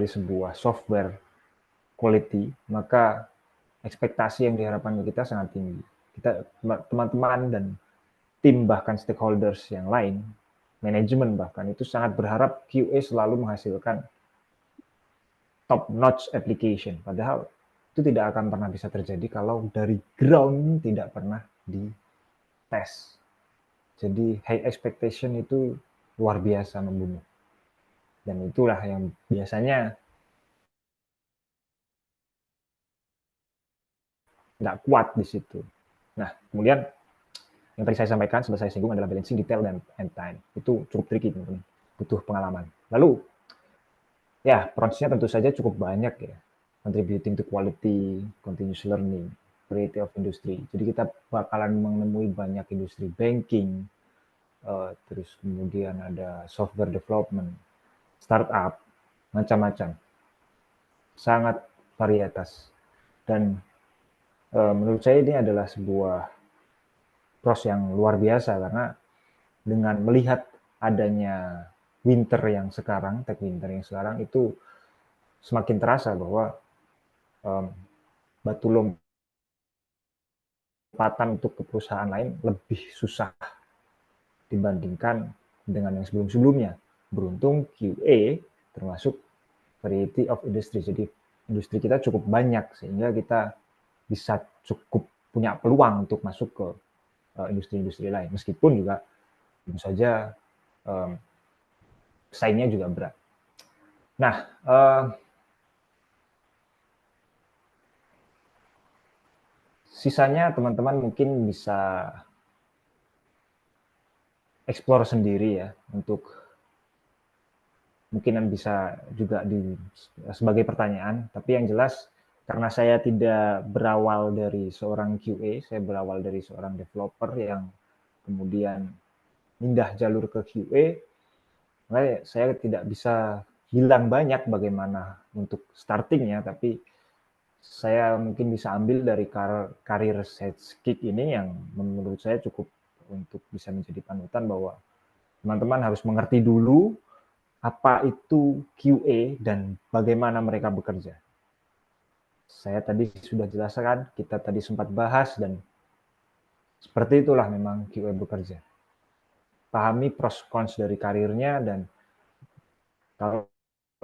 sebuah software quality, maka ekspektasi yang diharapkan dari kita sangat tinggi. Kita teman-teman dan tim bahkan stakeholders yang lain, manajemen bahkan itu sangat berharap QA selalu menghasilkan top notch application. Padahal itu tidak akan pernah bisa terjadi kalau dari ground tidak pernah dites. Jadi high expectation itu luar biasa membunuh. Dan itulah yang biasanya nggak kuat di situ. Nah, kemudian yang tadi saya sampaikan, sudah saya singgung adalah balancing detail dan time. Itu cukup tricky, teman-teman. Butuh pengalaman. Lalu, ya, approach-nya tentu saja cukup banyak ya. Contributing to quality, continuous learning, variety of industry. Jadi kita bakalan menemui banyak industri banking, terus kemudian ada software development, startup, macam-macam. Sangat varietas. Dan menurut saya ini adalah sebuah proses yang luar biasa karena dengan melihat adanya winter yang sekarang, tech winter yang sekarang itu semakin terasa bahwa batu lompatan untuk ke perusahaan lain lebih susah dibandingkan dengan yang sebelum-sebelumnya. Beruntung QA termasuk variety of industry. Jadi industri kita cukup banyak sehingga kita bisa cukup punya peluang untuk masuk ke industri-industri lain. Meskipun juga tentu saja saingnya juga berat. Nah, sisanya teman-teman mungkin bisa explore sendiri ya untuk mungkin bisa juga sebagai pertanyaan, tapi yang jelas karena saya tidak berawal dari seorang QA, saya berawal dari seorang developer yang kemudian pindah jalur ke QA, makanya saya tidak bisa bilang banyak bagaimana untuk startingnya, tapi saya mungkin bisa ambil dari karir SedgeKick ini yang menurut saya cukup untuk bisa menjadi panutan bahwa teman-teman harus mengerti dulu apa itu QA dan bagaimana mereka bekerja. Saya tadi sudah jelaskan, kita tadi sempat bahas dan seperti itulah memang QA bekerja. Pahami pros cons dari karirnya dan kalau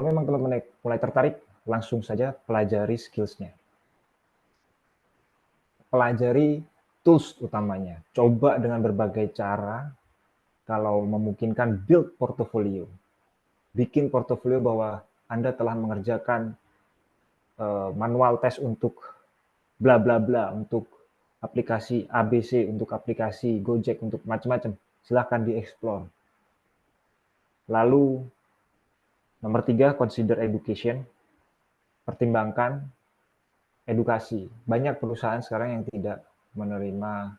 memang teman-teman mulai tertarik, langsung saja pelajari skills-nya. pelajari tools utamanya. Coba dengan berbagai cara, kalau memungkinkan build portfolio. Bikin portfolio bahwa Anda telah mengerjakan manual test untuk bla bla bla, untuk aplikasi ABC, untuk aplikasi Gojek, untuk macam-macam. Silahkan dieksplor. Lalu nomor 3, consider education. Pertimbangkan edukasi. Banyak perusahaan sekarang yang tidak menerima,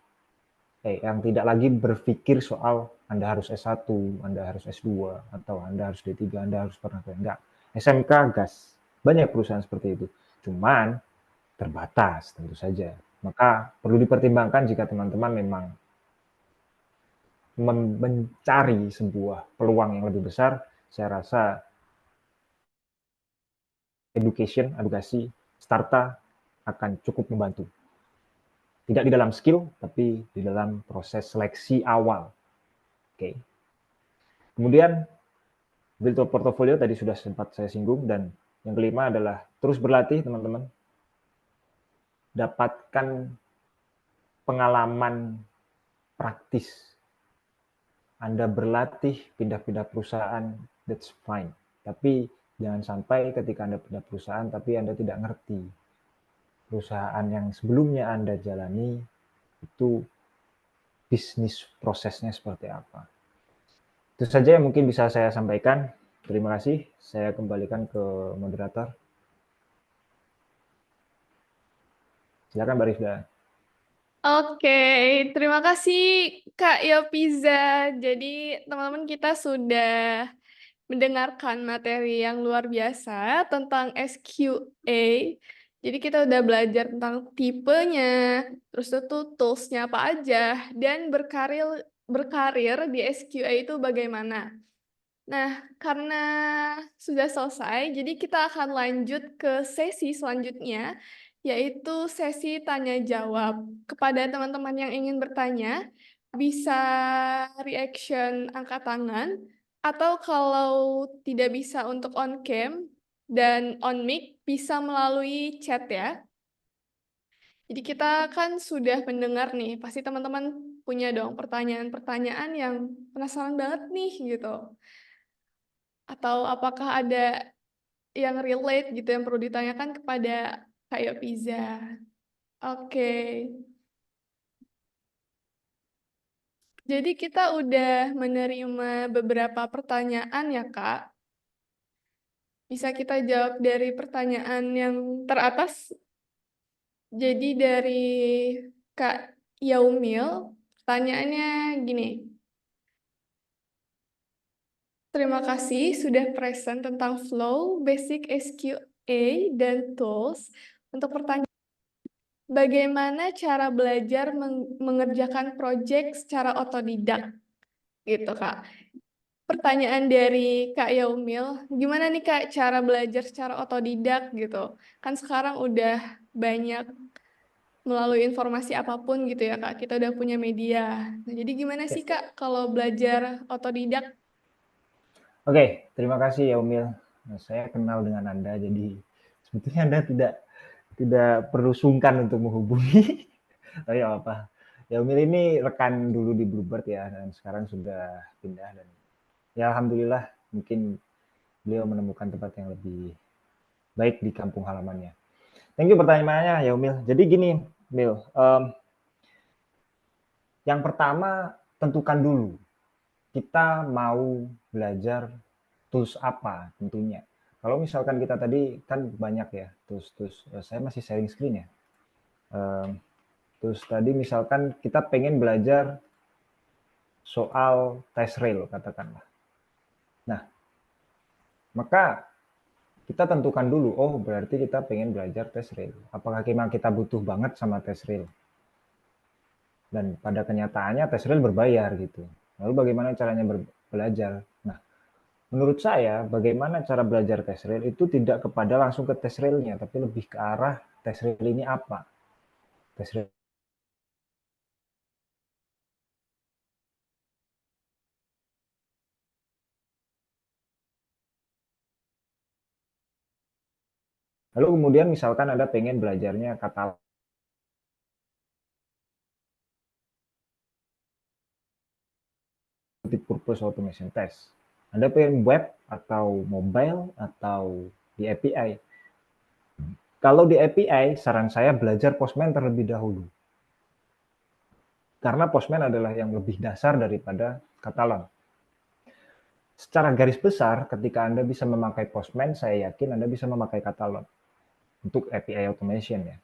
yang tidak lagi berpikir soal Anda harus S1, Anda harus S2, atau Anda harus D3, Anda harus pernah kerja. Enggak. SMK gas. Banyak perusahaan seperti itu. Cuman terbatas tentu saja. Maka perlu dipertimbangkan jika teman-teman memang mencari sebuah peluang yang lebih besar, saya rasa edukasi, starta akan cukup membantu. Tidak di dalam skill, tapi di dalam proses seleksi awal. Oke. Kemudian build portfolio tadi sudah sempat saya singgung, dan yang kelima adalah terus berlatih, teman-teman. Dapatkan pengalaman praktis. Anda berlatih, pindah-pindah perusahaan, that's fine. Tapi jangan sampai ketika Anda pindah perusahaan, tapi Anda tidak ngerti perusahaan yang sebelumnya Anda jalani itu bisnis prosesnya seperti apa. Itu saja yang mungkin bisa saya sampaikan. Terima kasih. Saya kembalikan ke moderator. Silakan Mbak Rifda. Oke, terima kasih Kak Yopiza. Jadi teman-teman kita sudah mendengarkan materi yang luar biasa tentang SQA. Jadi kita udah belajar tentang tipenya, terus itu toolsnya apa aja, dan berkarir di SQA itu bagaimana. Nah, karena sudah selesai, jadi kita akan lanjut ke sesi selanjutnya, yaitu sesi tanya jawab. Kepada teman-teman yang ingin bertanya, bisa reaction angkat tangan, atau kalau tidak bisa untuk on cam dan on mic, bisa melalui chat ya. Jadi kita kan sudah mendengar nih, pasti teman-teman punya dong pertanyaan-pertanyaan yang penasaran banget nih gitu. Atau apakah ada yang relate gitu yang perlu ditanyakan kepada kayak Pizza. Oke. Jadi kita udah menerima beberapa pertanyaan ya, Kak. Bisa kita jawab dari pertanyaan yang teratas. Jadi dari Kak Yaumil, pertanyaannya gini. Terima kasih sudah present tentang flow, basic SQA, dan tools. Untuk pertanyaan, bagaimana cara belajar mengerjakan proyek secara otodidak? Gitu, Kak. Pertanyaan dari Kak Yaumil, gimana nih Kak cara belajar secara otodidak gitu? Kan sekarang udah banyak melalui informasi apapun gitu ya Kak, kita udah punya media. Nah, jadi gimana sih Kak kalau belajar otodidak? Oke, terima kasih ya Umil. Nah, saya kenal dengan Anda, jadi sebetulnya Anda tidak perlu sungkan untuk menghubungi. Tapi apa? Ya Umil ini rekan dulu di Bluebird ya, dan sekarang sudah pindah, dan ya alhamdulillah mungkin beliau menemukan tempat yang lebih baik di kampung halamannya. Thank you pertanyaannya ya Umil. Jadi gini, Mil, yang pertama tentukan dulu kita mau belajar tools apa tentunya. Kalau misalkan kita tadi kan banyak ya tools, saya masih sharing screen ya. Terus tadi misalkan kita pengen belajar soal test rail katakanlah. Nah, maka kita tentukan dulu, oh berarti kita pengen belajar test rail. Apakah memang kita butuh banget sama test rail? Dan pada kenyataannya test rail berbayar gitu. Lalu bagaimana caranya belajar? Nah, menurut saya, bagaimana cara belajar test rail itu tidak kepada langsung ke test railnya, tapi lebih ke arah test rail ini apa. Test rail. Lalu kemudian misalkan Anda pengen belajarnya katalog. multi-purpose automation test. Anda pengen web atau mobile atau di API. Kalau di API, saran saya belajar Postman terlebih dahulu. Karena Postman adalah yang lebih dasar daripada Catalan. Secara garis besar, ketika Anda bisa memakai Postman, saya yakin Anda bisa memakai Catalan untuk API automation ya.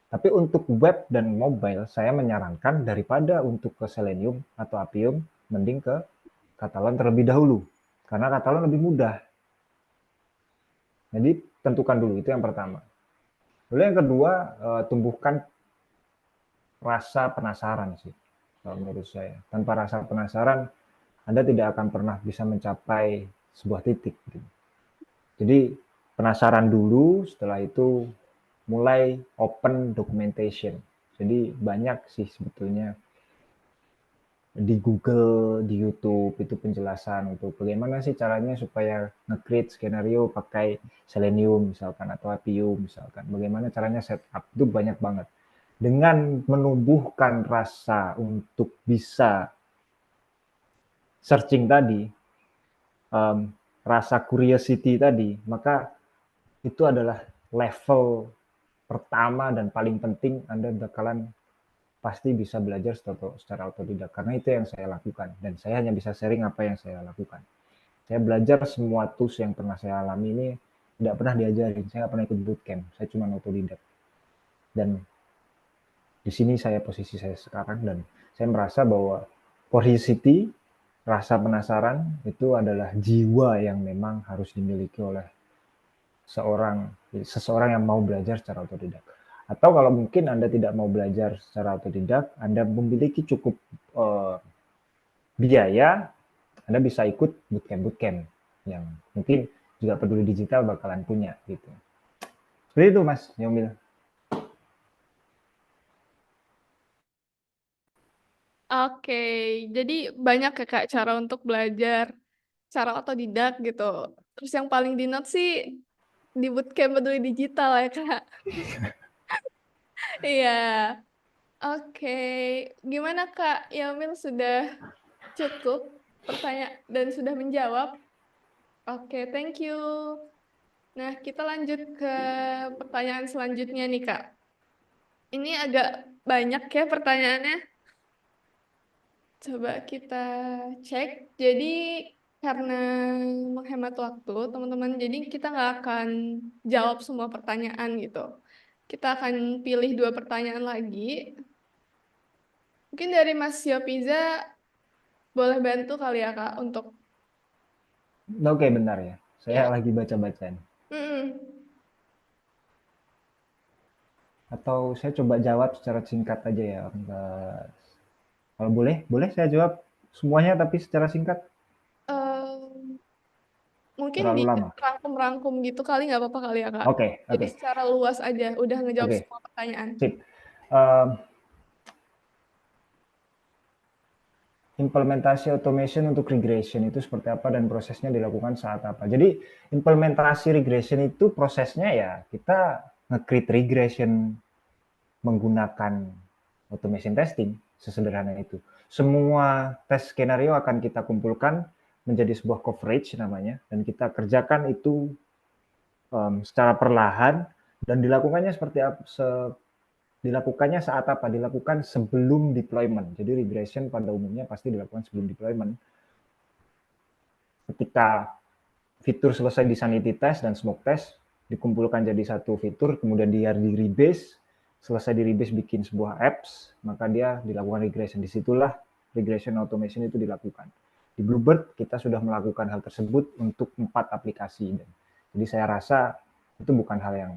Tapi untuk web dan mobile, saya menyarankan daripada untuk ke Selenium atau Appium, mending ke Catalan terlebih dahulu. Karena Catalan lebih mudah. Jadi tentukan dulu, itu yang pertama. Lalu yang kedua, tumbuhkan rasa penasaran sih, kalau menurut saya. Tanpa rasa penasaran, Anda tidak akan pernah bisa mencapai sebuah titik. Jadi penasaran dulu, setelah itu mulai open documentation. Jadi banyak sih sebetulnya di Google, di YouTube itu penjelasan untuk bagaimana sih caranya supaya nge-create skenario pakai Selenium misalkan atau Appium misalkan. Bagaimana caranya setup, itu banyak banget. Dengan menumbuhkan rasa untuk bisa searching tadi, rasa curiosity tadi, maka itu adalah level pertama dan paling penting Anda bakalan pasti bisa belajar secara otodidak. Karena itu yang saya lakukan. Dan saya hanya bisa sharing apa yang saya lakukan. Saya belajar semua tools yang pernah saya alami ini tidak pernah diajarin. Saya nggak pernah ikut bootcamp. Saya cuma otodidak. Dan di sini posisi saya sekarang. Dan saya merasa bahwa curiosity, rasa penasaran, itu adalah jiwa yang memang harus dimiliki oleh seseorang yang mau belajar secara otodidak. Atau kalau mungkin Anda tidak mau belajar secara otodidak, Anda memiliki cukup biaya, Anda bisa ikut bootcamp yang mungkin juga Peduli Digital bakalan punya gitu. Seperti itu Mas Yomil. Oke, jadi banyak ya Kak cara untuk belajar cara otodidak gitu. Terus yang paling di note sih di bootcamp Peduli Digital ya Kak. Iya. Oke, gimana Kak Yamil sudah cukup pertanyaan dan sudah menjawab? Oke, thank you. Nah, kita lanjut ke pertanyaan selanjutnya nih Kak. Ini agak banyak ya pertanyaannya. Coba kita cek. Jadi karena menghemat waktu, teman-teman, jadi kita nggak akan jawab semua pertanyaan gitu. Kita akan pilih 2 pertanyaan lagi. Mungkin dari Mas Yopiza boleh bantu kali ya Kak untuk Oke, bentar ya. Saya ya. lagi baca-baca. Mm-mm. Atau saya coba jawab secara singkat aja ya. Kalau boleh saya jawab semuanya tapi secara singkat. Em, Mungkin Terlalu lama. dirangkum-rangkum gitu kali nggak apa-apa kali ya Kak. Jadi Oke. secara luas aja udah ngejawab Oke, semua pertanyaan. sip. Um, Implementasi automation untuk regression itu seperti apa dan prosesnya dilakukan saat apa. Jadi implementasi regression itu prosesnya ya kita nge-create regression menggunakan automation testing, sesederhana itu. Semua tes skenario akan kita kumpulkan menjadi sebuah coverage namanya, dan kita kerjakan itu secara perlahan, dan dilakukannya dilakukannya saat apa? Dilakukan sebelum deployment. Jadi regression pada umumnya pasti dilakukan sebelum deployment. Ketika fitur selesai di sanity test dan smoke test, dikumpulkan jadi satu fitur, kemudian dia di rebase, selesai di rebase bikin sebuah apps, maka dia dilakukan regression. Disitulah regression automation itu dilakukan. Di Bluebird kita sudah melakukan hal tersebut untuk 4 aplikasi. Jadi saya rasa itu bukan hal yang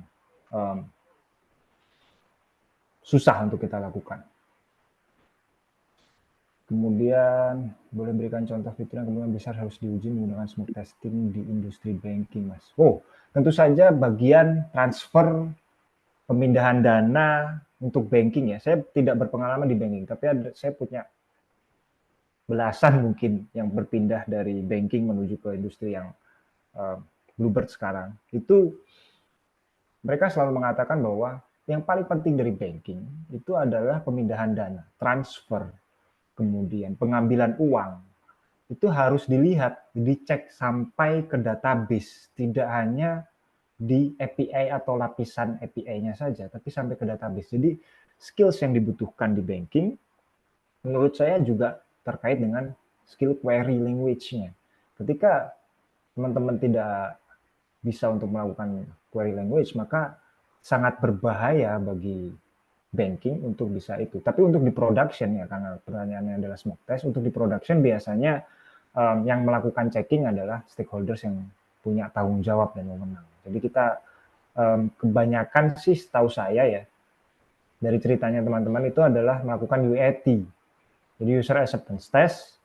susah untuk kita lakukan. Kemudian boleh berikan contoh fitur yang kemungkinan besar harus diuji menggunakan smoke testing di industri banking, Mas. Oh, tentu saja bagian transfer pemindahan dana untuk banking ya. Saya tidak berpengalaman di banking, tapi saya punya belasan mungkin yang berpindah dari banking menuju ke industri yang Bluebird sekarang. Itu mereka selalu mengatakan bahwa yang paling penting dari banking itu adalah pemindahan dana, transfer. kemudian pengambilan uang, itu harus dilihat, dicek sampai ke database, tidak hanya di API atau lapisan API-nya saja, tapi sampai ke database. Jadi skills yang dibutuhkan di banking, menurut saya juga terkait dengan skill query language-nya. Ketika teman-teman tidak bisa untuk melakukan query language, maka sangat berbahaya bagi banking untuk bisa itu. Tapi untuk di production ya, karena pertanyaannya adalah smoke test, untuk di production biasanya yang melakukan checking adalah stakeholders yang punya tanggung jawab dan wewenang. Jadi kita kebanyakan sih setahu saya ya, dari ceritanya teman-teman itu adalah melakukan UAT. Jadi user acceptance test,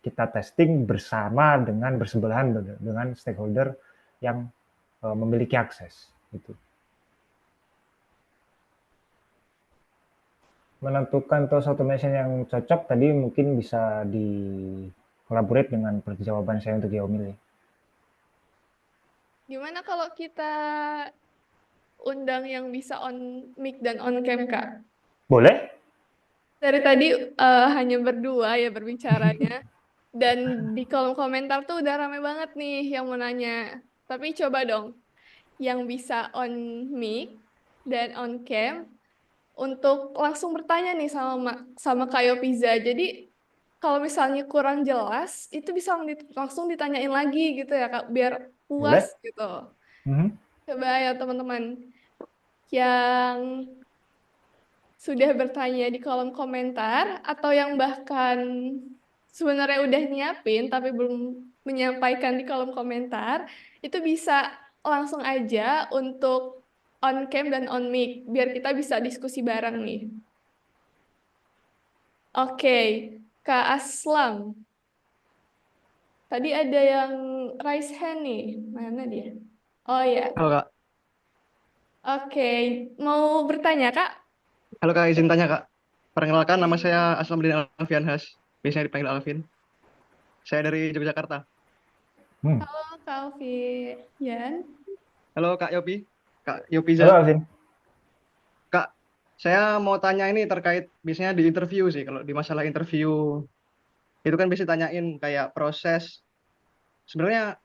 kita testing bersama dengan bersebelahan dengan stakeholder yang memiliki akses. Gitu. Menentukan tools automation yang cocok tadi mungkin bisa di collaborate dengan jawaban saya untuk Yaomil. Gimana kalau kita undang yang bisa on mic dan on cam, Kak? Boleh? Dari tadi hanya berdua ya berbicaranya. Dan di kolom komentar tuh udah rame banget nih yang mau nanya. Tapi coba dong yang bisa on mic dan on cam untuk langsung bertanya nih sama Kayo Pizza. Jadi kalau misalnya kurang jelas itu bisa langsung ditanyain lagi gitu ya Kak, biar puas Boleh? gitu. Mhm. Coba ya teman-teman yang sudah bertanya di kolom komentar atau yang bahkan sebenarnya udah nyiapin tapi belum menyampaikan di kolom komentar, itu bisa langsung aja untuk on cam dan on mic biar kita bisa diskusi bareng nih. Oke, Kak Aslam. Tadi ada yang raise hand nih. Mana dia? Oh ya. Halo Kak, Oke, mau bertanya Kak? halo Kak, izin tanya Kak. Perkenalkan, nama saya Aslamudin Alfian Has, biasanya dipanggil Alvin. Saya dari Yogyakarta. Halo Kak Alfian. Halo Kak Yopi, Kak Halo Yopiza. Alvin. Kak, saya mau tanya ini terkait biasanya di interview sih. Kalau di masalah interview itu kan bisa tanyain kayak sebenarnya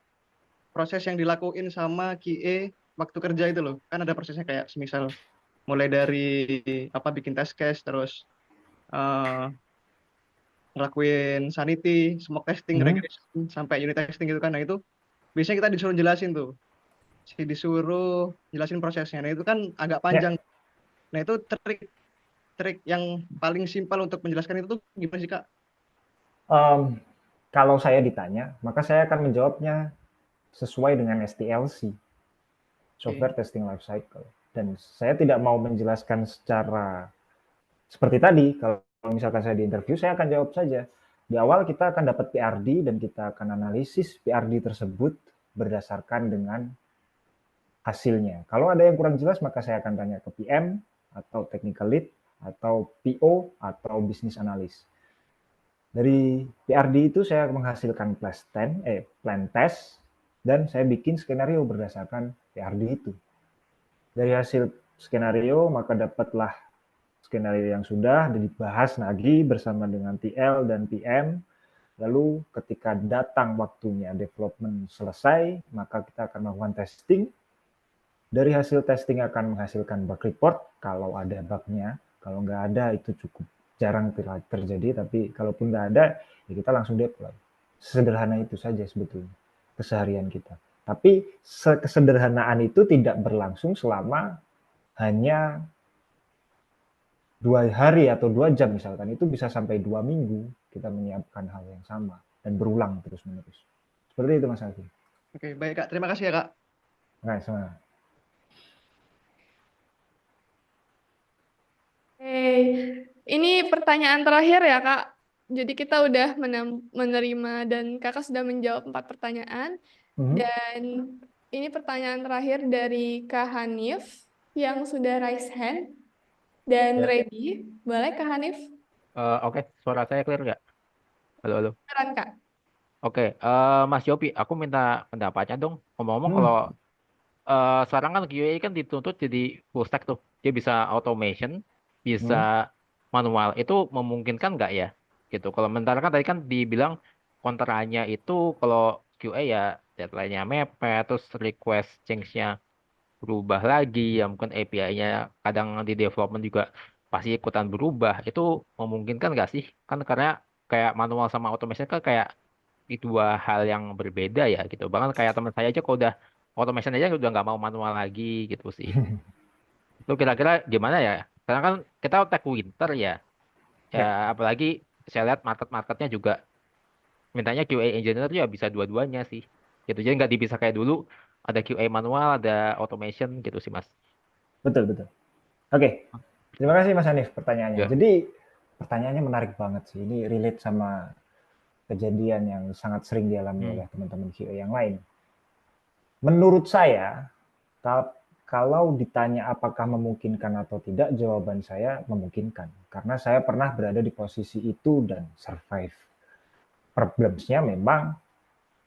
proses yang dilakuin sama QA waktu kerja itu loh. Kan ada prosesnya kayak semisal mulai dari apa bikin test case, terus eh, ngelakuin sanity, smoke testing, Mhm. regression, sampai unit testing gitu kan. Nah itu biasanya kita disuruh jelasin tuh, disuruh jelasin prosesnya. Nah itu kan agak panjang. Ya, Nah itu trik yang paling simpel untuk menjelaskan itu tuh gimana sih Kak? um, kalau saya ditanya, maka saya akan menjawabnya sesuai dengan STLC, Oke. Software Testing Life Cycle. Dan saya tidak mau menjelaskan secara seperti tadi, kalau misalkan saya di interview, saya akan jawab saja. Di awal kita akan dapat PRD dan kita akan analisis PRD tersebut berdasarkan dengan hasilnya. Kalau ada yang kurang jelas, maka saya akan tanya ke PM atau technical lead atau PO atau business analyst. Dari PRD itu saya menghasilkan plan test dan saya bikin skenario berdasarkan PRD itu. Dari hasil skenario maka dapatlah skenario yang sudah dibahas lagi bersama dengan TL dan PM. Lalu ketika datang waktunya development selesai, maka kita akan melakukan testing. Dari hasil testing akan menghasilkan bug report kalau ada bugnya. Kalau nggak ada itu cukup jarang terjadi, tapi kalaupun nggak ada, ya kita langsung deploy. Sederhana itu saja sebetulnya keseharian kita. Tapi kesederhanaan itu tidak berlangsung selama hanya 2 hari atau 2 jam misalkan. Itu bisa sampai 2 minggu kita menyiapkan hal yang sama dan berulang terus-menerus. Seperti itu Mas Alfi. Oke, baik Kak. Terima kasih ya Kak. Nah, sama. Ini pertanyaan terakhir ya Kak. Jadi kita udah menerima dan Kakak sudah menjawab 4 pertanyaan. Mhm. Dan ini pertanyaan terakhir dari Kak Hanif yang sudah raise hand dan Ya, ready. Boleh Kak Hanif? oke, suara saya clear nggak? Halo, halo. Silakan Kak. Oke, Mas Yopi, aku minta pendapatnya dong. Ngomong-ngomong, Hmm. kalau sekarang kan QA kan dituntut jadi full stack tuh. Dia bisa automation, bisa Hmm. manual. Itu memungkinkan nggak ya? gitu. Kalau sementara kan tadi kan dibilang kontranya itu kalau QA ya deadline-nya mepet, terus request change-nya berubah lagi, ya mungkin API-nya kadang di development juga pasti ikutan berubah. Itu memungkinkan nggak sih? Kan karena kayak manual sama automation kan kayak di dua hal yang berbeda ya gitu. Bahkan kayak teman saya aja kalau udah automation aja udah nggak mau manual lagi gitu sih. Itu kira-kira gimana ya? Karena kan kita tech winter ya. Ya Ya, apalagi saya lihat market-marketnya juga mintanya QA engineer ya bisa dua-duanya sih. Gitu. Jadi nggak dipisah kayak dulu ada QA manual, ada automation gitu sih Mas. betul betul. Oke, terima kasih Mas Hanif pertanyaannya. Ya. Jadi pertanyaannya menarik banget sih. Ini relate sama kejadian yang sangat sering dialami Hmm. oleh teman-teman QA yang lain. Menurut saya, kalau ditanya apakah memungkinkan atau tidak, jawaban saya memungkinkan. Karena saya pernah berada di posisi itu dan survive. Problemsnya memang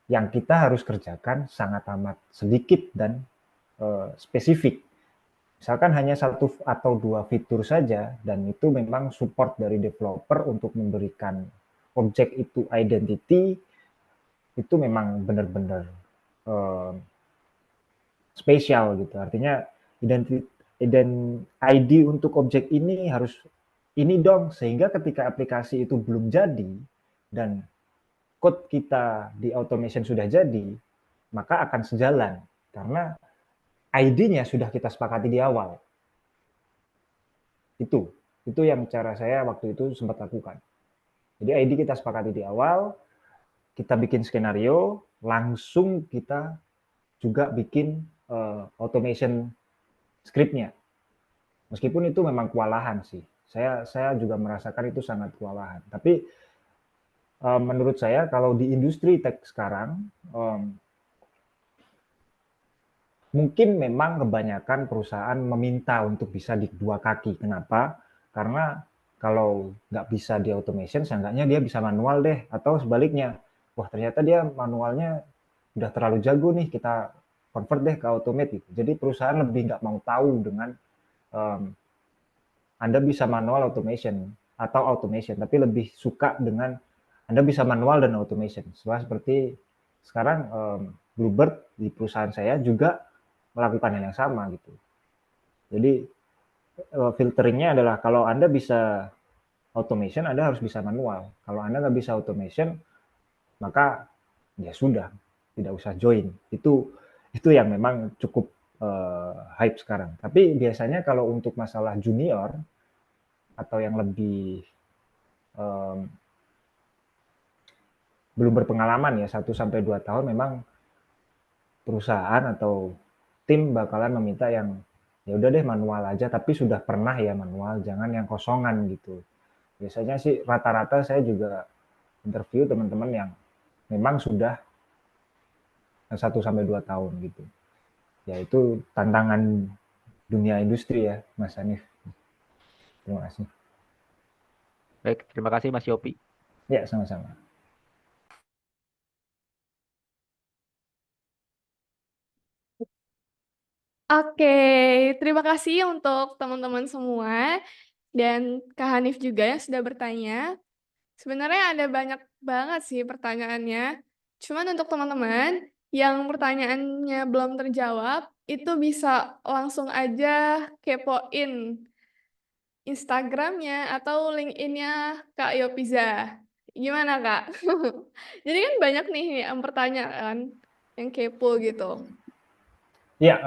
yang kita harus kerjakan sangat amat sedikit dan spesifik. Misalkan hanya satu atau dua fitur saja, dan itu memang support dari developer untuk memberikan objek itu identity, itu memang benar-benar spesial gitu. Artinya ID untuk objek ini harus ini dong, sehingga ketika aplikasi itu belum jadi dan code kita di automation sudah jadi, maka akan sejalan karena ID-nya sudah kita sepakati di awal. Itu yang cara saya waktu itu sempat lakukan. Jadi ID kita sepakati di awal, kita bikin skenario, langsung kita juga bikin automation script-nya. Meskipun itu memang kewalahan sih. Saya juga merasakan itu sangat kewalahan. Tapi menurut saya kalau di industri tech sekarang, mungkin memang kebanyakan perusahaan meminta untuk bisa di dua kaki. Kenapa? Karena kalau nggak bisa di automation, seenggaknya dia bisa manual deh. Atau sebaliknya, wah ternyata dia manualnya udah terlalu jago nih, kita convert deh ke automate. Gitu. Jadi perusahaan lebih nggak mau tahu dengan Anda bisa manual automation atau automation, tapi lebih suka dengan Anda bisa manual dan automation. Seperti sekarang Bluebird di perusahaan saya juga melakukan hal yang sama gitu. Jadi filteringnya adalah kalau Anda bisa automation, Anda harus bisa manual. Kalau Anda nggak bisa automation, maka ya sudah, tidak usah join. Itu yang memang cukup hype sekarang. Tapi biasanya kalau untuk masalah junior atau yang lebih belum berpengalaman ya 1-2 tahun, memang perusahaan atau tim bakalan meminta yang ya udah deh manual aja, tapi sudah pernah ya manual, jangan yang kosongan gitu. Biasanya sih rata-rata saya juga interview teman-teman yang memang sudah 1-2 tahun gitu. Ya itu tantangan dunia industri ya, Mas Hanif. Terima kasih. Baik, terima kasih Mas Yopi. Ya, sama-sama. Oke, terima kasih untuk teman-teman semua dan Kak Hanif juga yang sudah bertanya. Sebenarnya ada banyak banget sih pertanyaannya. Cuman untuk teman-teman yang pertanyaannya belum terjawab, itu bisa langsung aja kepoin Instagramnya atau LinkedIn-nya Kak Yopiza. Gimana Kak? Jadi kan banyak nih yang pertanyaan, yang kepo gitu. Ya,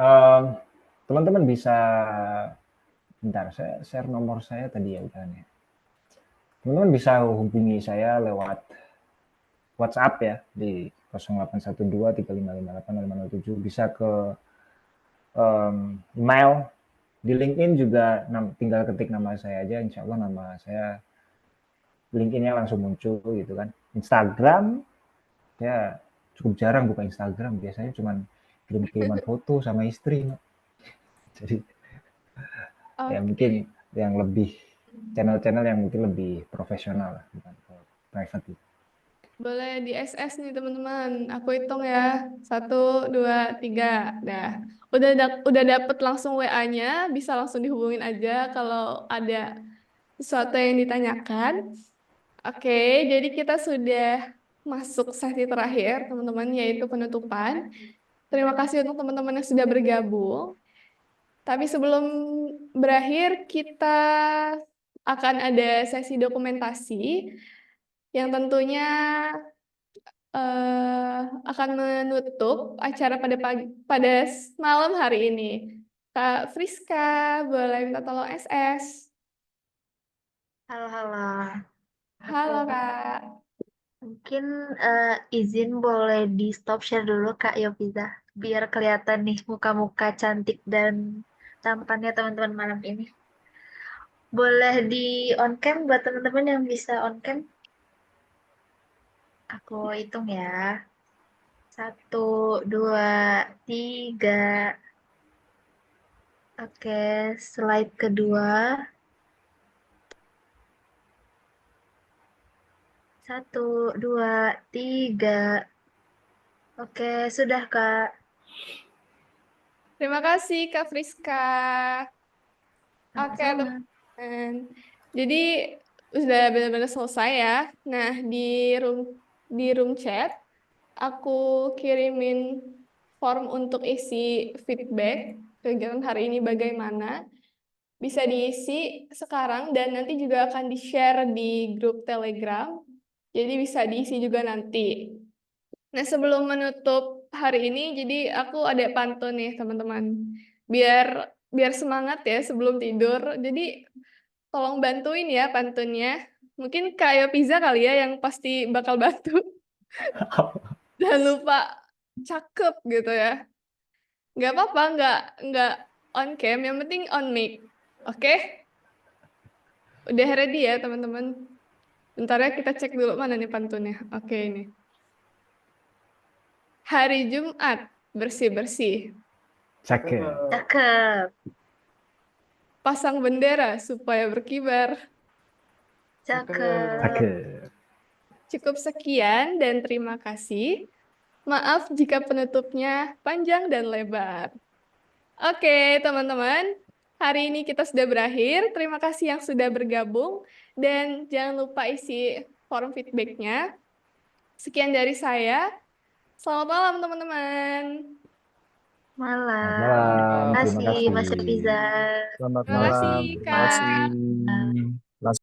teman-teman bisa, bentar, saya share nomor saya tadi ya udah nih. Teman-teman bisa hubungi saya lewat WhatsApp ya di 0812 3558 bisa ke email, di LinkedIn juga tinggal ketik nama saya aja, insya Allah nama saya LinkedIn-nya langsung muncul gitu kan. Instagram ya cukup jarang buka Instagram, biasanya cuma kirim-kiriman foto sama istri. Jadi ya mungkin yang lebih channel-channel yang mungkin lebih profesional lah, bukan private gitu. Boleh di SS nih teman-teman. Aku hitung ya. 1, 2, 3. Dah. Udah dapet langsung WA-nya, bisa langsung dihubungin aja kalau ada sesuatu yang ditanyakan. Oke, jadi kita sudah masuk sesi terakhir, teman-teman, yaitu penutupan. Terima kasih untuk teman-teman yang sudah bergabung. Tapi sebelum berakhir, kita akan ada sesi dokumentasi yang tentunya akan menutup acara pada malam hari ini. Kak Friska, boleh minta tolong SS. Halo, halo. Halo, Oke, Kak. mungkin izin boleh di stop share dulu Kak Yopiza, biar kelihatan nih muka-muka cantik dan tampannya teman-teman malam ini. Boleh di on cam buat teman-teman yang bisa on cam. Aku hitung ya. 1, 2, 3. Oke, slide kedua. 1, 2, 3. Oke, sudah Kak. Terima kasih, Kak Friska. Oke, Sama-sama. teman-teman. Jadi sudah benar-benar selesai ya. Nah, di room chat aku kirimin form untuk isi feedback kegiatan hari ini bagaimana. Bisa diisi sekarang dan nanti juga akan di-share di grup Telegram. Jadi bisa diisi juga nanti. Nah, sebelum menutup hari ini, jadi aku ada pantun nih, teman-teman. Biar semangat ya sebelum tidur. Jadi tolong bantuin ya pantunnya. Mungkin kayak Pizza kali ya yang pasti bakal bantu. Jangan lupa cakep gitu ya. Nggak apa-apa, nggak on cam, yang penting on mic. Oke? Udah ready ya, teman-teman? Bentar ya, kita cek dulu mana nih pantunnya. Oke, ini. Hari Jumat, bersih-bersih. Cakep. Cakep. Pasang bendera supaya berkibar. Cakep. Cakep. Cukup sekian dan terima kasih. Maaf jika penutupnya panjang dan lebar. Oke, teman-teman. Hari ini kita sudah berakhir. Terima kasih yang sudah bergabung. Dan jangan lupa isi form feedback-nya. Sekian dari saya. Selamat malam, teman-teman. Malam. Malam. Terima Terima kasih Mas kasih. Pizza. Selamat Terima malam. kasih, Terima Kak. kasih.